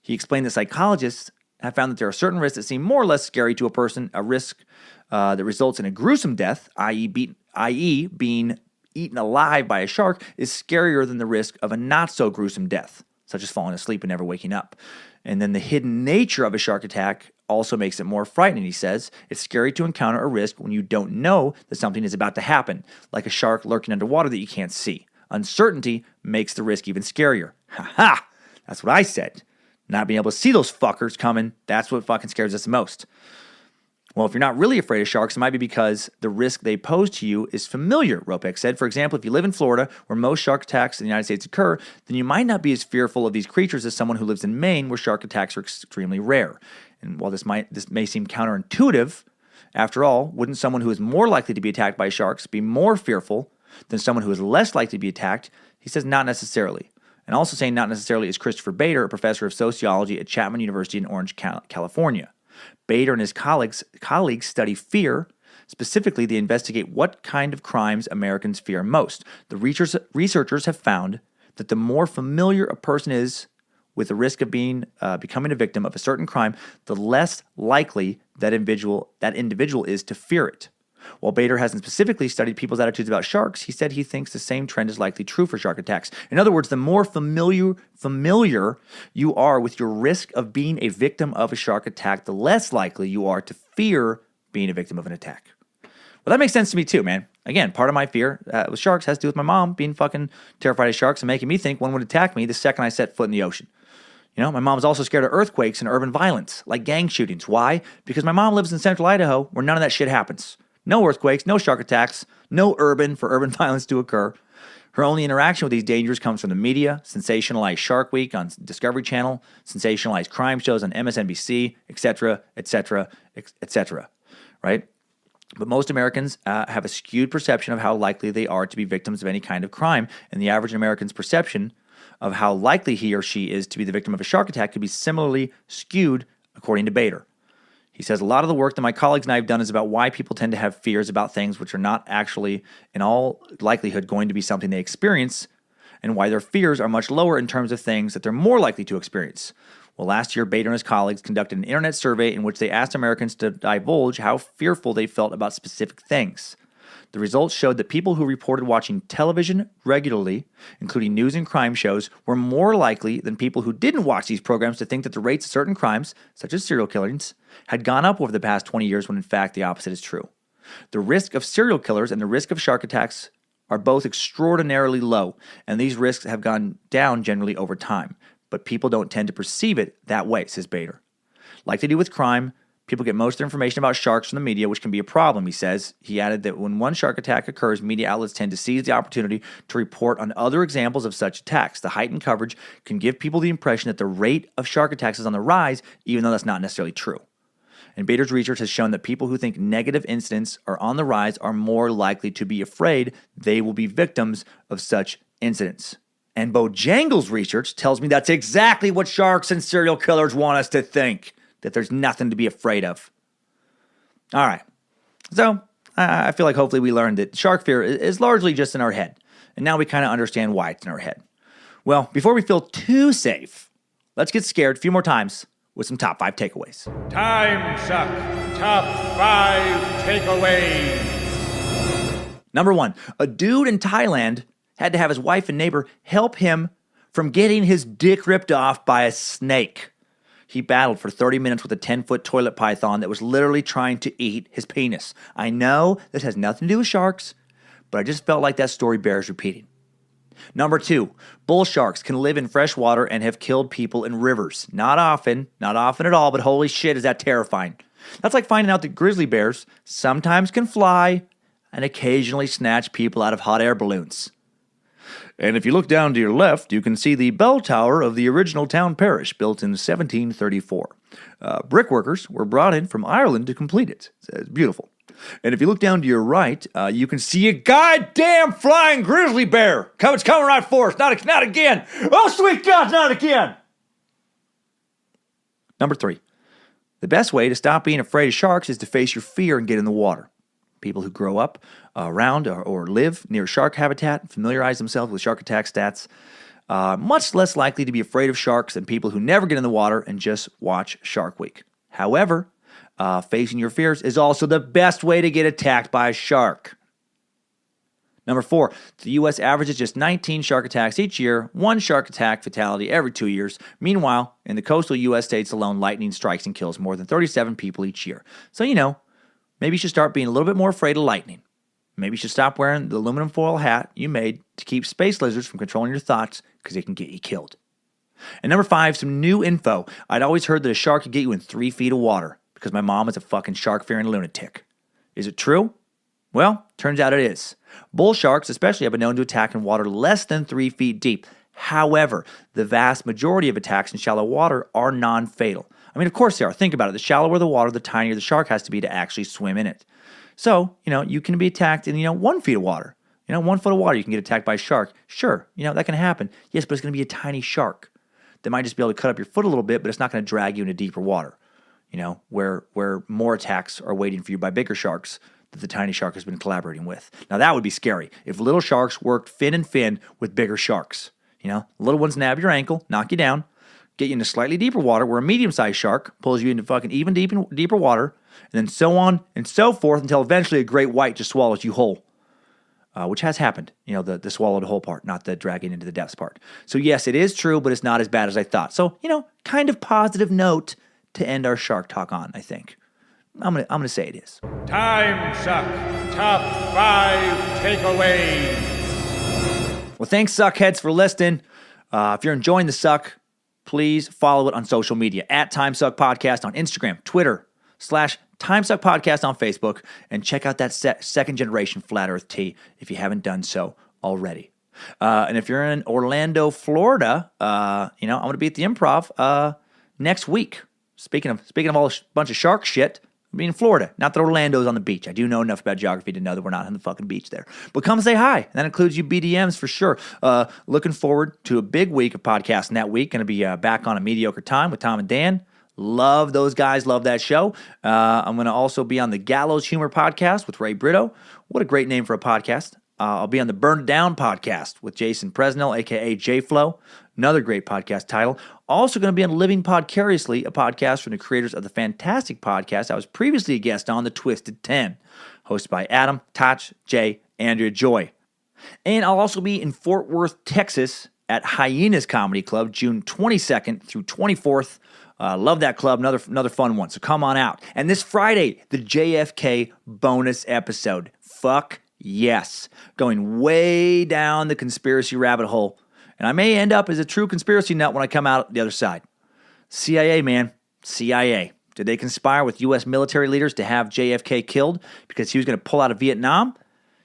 He explained that psychologists have found that there are certain risks that seem more or less scary to a person. A risk that results in a gruesome death, i.e. being eaten alive by a shark, is scarier than the risk of a not-so-gruesome death, such as falling asleep and never waking up. And then the hidden nature of a shark attack also makes it more frightening, he says. It's scary to encounter a risk when you don't know that something is about to happen, like a shark lurking underwater that you can't see. Uncertainty makes the risk even scarier. Ha ha! That's what I said. Not being able to see those fuckers coming, that's what fucking scares us the most. Well, if you're not really afraid of sharks, it might be because the risk they pose to you is familiar, Ropek said. For example, if you live in Florida, where most shark attacks in the United States occur, then you might not be as fearful of these creatures as someone who lives in Maine, where shark attacks are extremely rare. And while this may seem counterintuitive, after all, wouldn't someone who is more likely to be attacked by sharks be more fearful than someone who is less likely to be attacked? He says not necessarily. And also saying not necessarily is Christopher Bader, a professor of sociology at Chapman University in Orange, California. Bader and his colleagues study fear. Specifically, they investigate what kind of crimes Americans fear most. The researchers have found that the more familiar a person is with the risk of becoming a victim of a certain crime, the less likely that individual is to fear it. While Bader hasn't specifically studied people's attitudes about sharks, he said he thinks the same trend is likely true for shark attacks. In other words, the more familiar you are with your risk of being a victim of a shark attack, the less likely you are to fear being a victim of an attack. Well, that makes sense to me too, man. Again, part of my fear with sharks has to do with my mom being fucking terrified of sharks and making me think one would attack me the second I set foot in the ocean. You know, my mom's also scared of earthquakes and urban violence, like gang shootings. Why? Because my mom lives in central Idaho, where none of that shit happens. No earthquakes, no shark attacks, no urban violence to occur. Her only interaction with these dangers comes from the media, sensationalized Shark Week on Discovery Channel, sensationalized crime shows on MSNBC, etc., etc., etc., right? But most Americans have a skewed perception of how likely they are to be victims of any kind of crime, and the average American's perception of how likely he or she is to be the victim of a shark attack could be similarly skewed, according to Bader. He says, a lot of the work that my colleagues and I have done is about why people tend to have fears about things which are not actually, in all likelihood, going to be something they experience, and why their fears are much lower in terms of things that they're more likely to experience. Well, last year, Bader and his colleagues conducted an internet survey in which they asked Americans to divulge how fearful they felt about specific things. The results showed that people who reported watching television regularly, including news and crime shows, were more likely than people who didn't watch these programs to think that the rates of certain crimes, such as serial killings, had gone up over the past 20 years when in fact the opposite is true. The risk of serial killers and the risk of shark attacks are both extraordinarily low, and these risks have gone down generally over time, but people don't tend to perceive it that way, says Bader. Like they do with crime, people get most of their information about sharks from the media, which can be a problem, he says. He added that when one shark attack occurs, media outlets tend to seize the opportunity to report on other examples of such attacks. The heightened coverage can give people the impression that the rate of shark attacks is on the rise, even though that's not necessarily true. And Bader's research has shown that people who think negative incidents are on the rise are more likely to be afraid they will be victims of such incidents. And Bojangles' research tells me that's exactly what sharks and serial killers want us to think, that there's nothing to be afraid of. All right. So I feel like hopefully we learned that shark fear is largely just in our head. And now we kind of understand why it's in our head. Well, before we feel too safe, let's get scared a few more times with some top 5 takeaways. Timesuck Top 5 Takeaways. Number 1, a dude in Thailand had to have his wife and neighbor help him from getting his dick ripped off by a snake. He battled for 30 minutes with a 10-foot toilet python that was literally trying to eat his penis. I know this has nothing to do with sharks, but I just felt like that story bears repeating. Number 2, bull sharks can live in fresh water and have killed people in rivers. Not often at all, but holy shit, is that terrifying. That's like finding out that grizzly bears sometimes can fly and occasionally snatch people out of hot air balloons. And if you look down to your left, you can see the bell tower of the original town parish, built in 1734. Brickworkers were brought in from Ireland to complete it. It's beautiful. And if you look down to your right, you can see a goddamn flying grizzly bear. It's coming right for us. Not again. Oh, sweet God, not again. Number 3. The best way to stop being afraid of sharks is to face your fear and get in the water. People who grow up around or live near shark habitat, familiarize themselves with shark attack stats, much less likely to be afraid of sharks than people who never get in the water and just watch Shark Week. However, facing your fears is also the best way to get attacked by a shark. Number 4, the U.S. averages just 19 shark attacks each year, 1 shark attack fatality every 2 years. Meanwhile, in the coastal U.S. states alone, lightning strikes and kills more than 37 people each year. So, maybe you should start being a little bit more afraid of lightning. Maybe you should stop wearing the aluminum foil hat you made to keep space lizards from controlling your thoughts because they can get you killed. And number 5, some new info. I'd always heard that a shark could get you in 3 feet of water because my mom is a fucking shark-fearing lunatic. Is it true? Well, turns out it is. Bull sharks especially have been known to attack in water less than 3 feet deep. However, the vast majority of attacks in shallow water are non-fatal. I mean, of course they are. Think about it. The shallower the water, the tinier the shark has to be to actually swim in it. So, you can be attacked in, 1 feet of water. 1 foot of water, you can get attacked by a shark. Sure, that can happen. Yes, but it's going to be a tiny shark. That might just be able to cut up your foot a little bit, but it's not going to drag you into deeper water. Where more attacks are waiting for you by bigger sharks that the tiny shark has been collaborating with. Now, that would be scary. If little sharks worked fin and fin with bigger sharks. Little ones nab your ankle, knock you down, get you into slightly deeper water where a medium-sized shark pulls you into fucking even deeper water, and then so on and so forth until eventually a great white just swallows you whole, which has happened, the swallowed whole part, not the dragging into the depths part. So yes, it is true, but it's not as bad as I thought. So, kind of positive note to end our shark talk on, I think. I'm gonna say it is. Timesuck Top 5 Takeaways. Well, thanks, Suckheads, for listening. If you're enjoying the Suck, please follow it on social media at Timesuck Podcast on Instagram, Twitter, /Timesuck Podcast on Facebook, and check out that second generation Flat Earth tee if you haven't done so already. And if you're in Orlando, Florida, I'm going to be at the Improv next week. Speaking of all a bunch of shark shit, I'll be in Florida. Not that Orlando's on the beach. I do know enough about geography to know that we're not on the fucking beach there. But come say hi. That includes you BDMs for sure. Looking forward to a big week of podcasting that week. Going to be back on A Mediocre Time with Tom and Dan. Love those guys. Love that show. I'm going to also be on the Gallows Humor Podcast with Ray Brito. What a great name for a podcast. I'll be on the Burn It Down Podcast with Jason Presnell, a.k.a. J-Flow. Another great podcast title. Also going to be on Living Podcariously, a podcast from the creators of the fantastic podcast I was previously a guest on, The Twisted 10, hosted by Adam, Tach, Jay, Andrea Joy. And I'll also be in Fort Worth, Texas at Hyenas Comedy Club, June 22nd through 24th. Love that club. Another fun one. So come on out. And this Friday, the JFK bonus episode. Fuck yes. Going way down the conspiracy rabbit hole. And I may end up as a true conspiracy nut when I come out the other side. CIA, man. CIA. Did they conspire with U.S. military leaders to have JFK killed because he was going to pull out of Vietnam?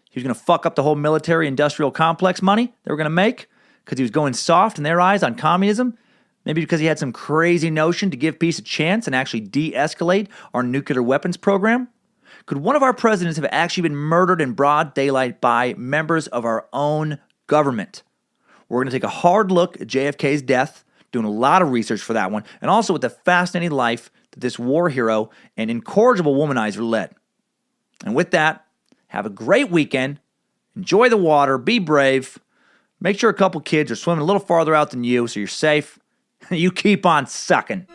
He was going to fuck up the whole military-industrial complex money they were going to make because he was going soft in their eyes on communism? Maybe because he had some crazy notion to give peace a chance and actually de-escalate our nuclear weapons program? Could one of our presidents have actually been murdered in broad daylight by members of our own government? We're going to take a hard look at JFK's death, doing a lot of research for that one, and also with the fascinating life that this war hero and incorrigible womanizer led. And with that, have a great weekend. Enjoy the water. Be brave. Make sure a couple kids are swimming a little farther out than you so you're safe. You keep on sucking.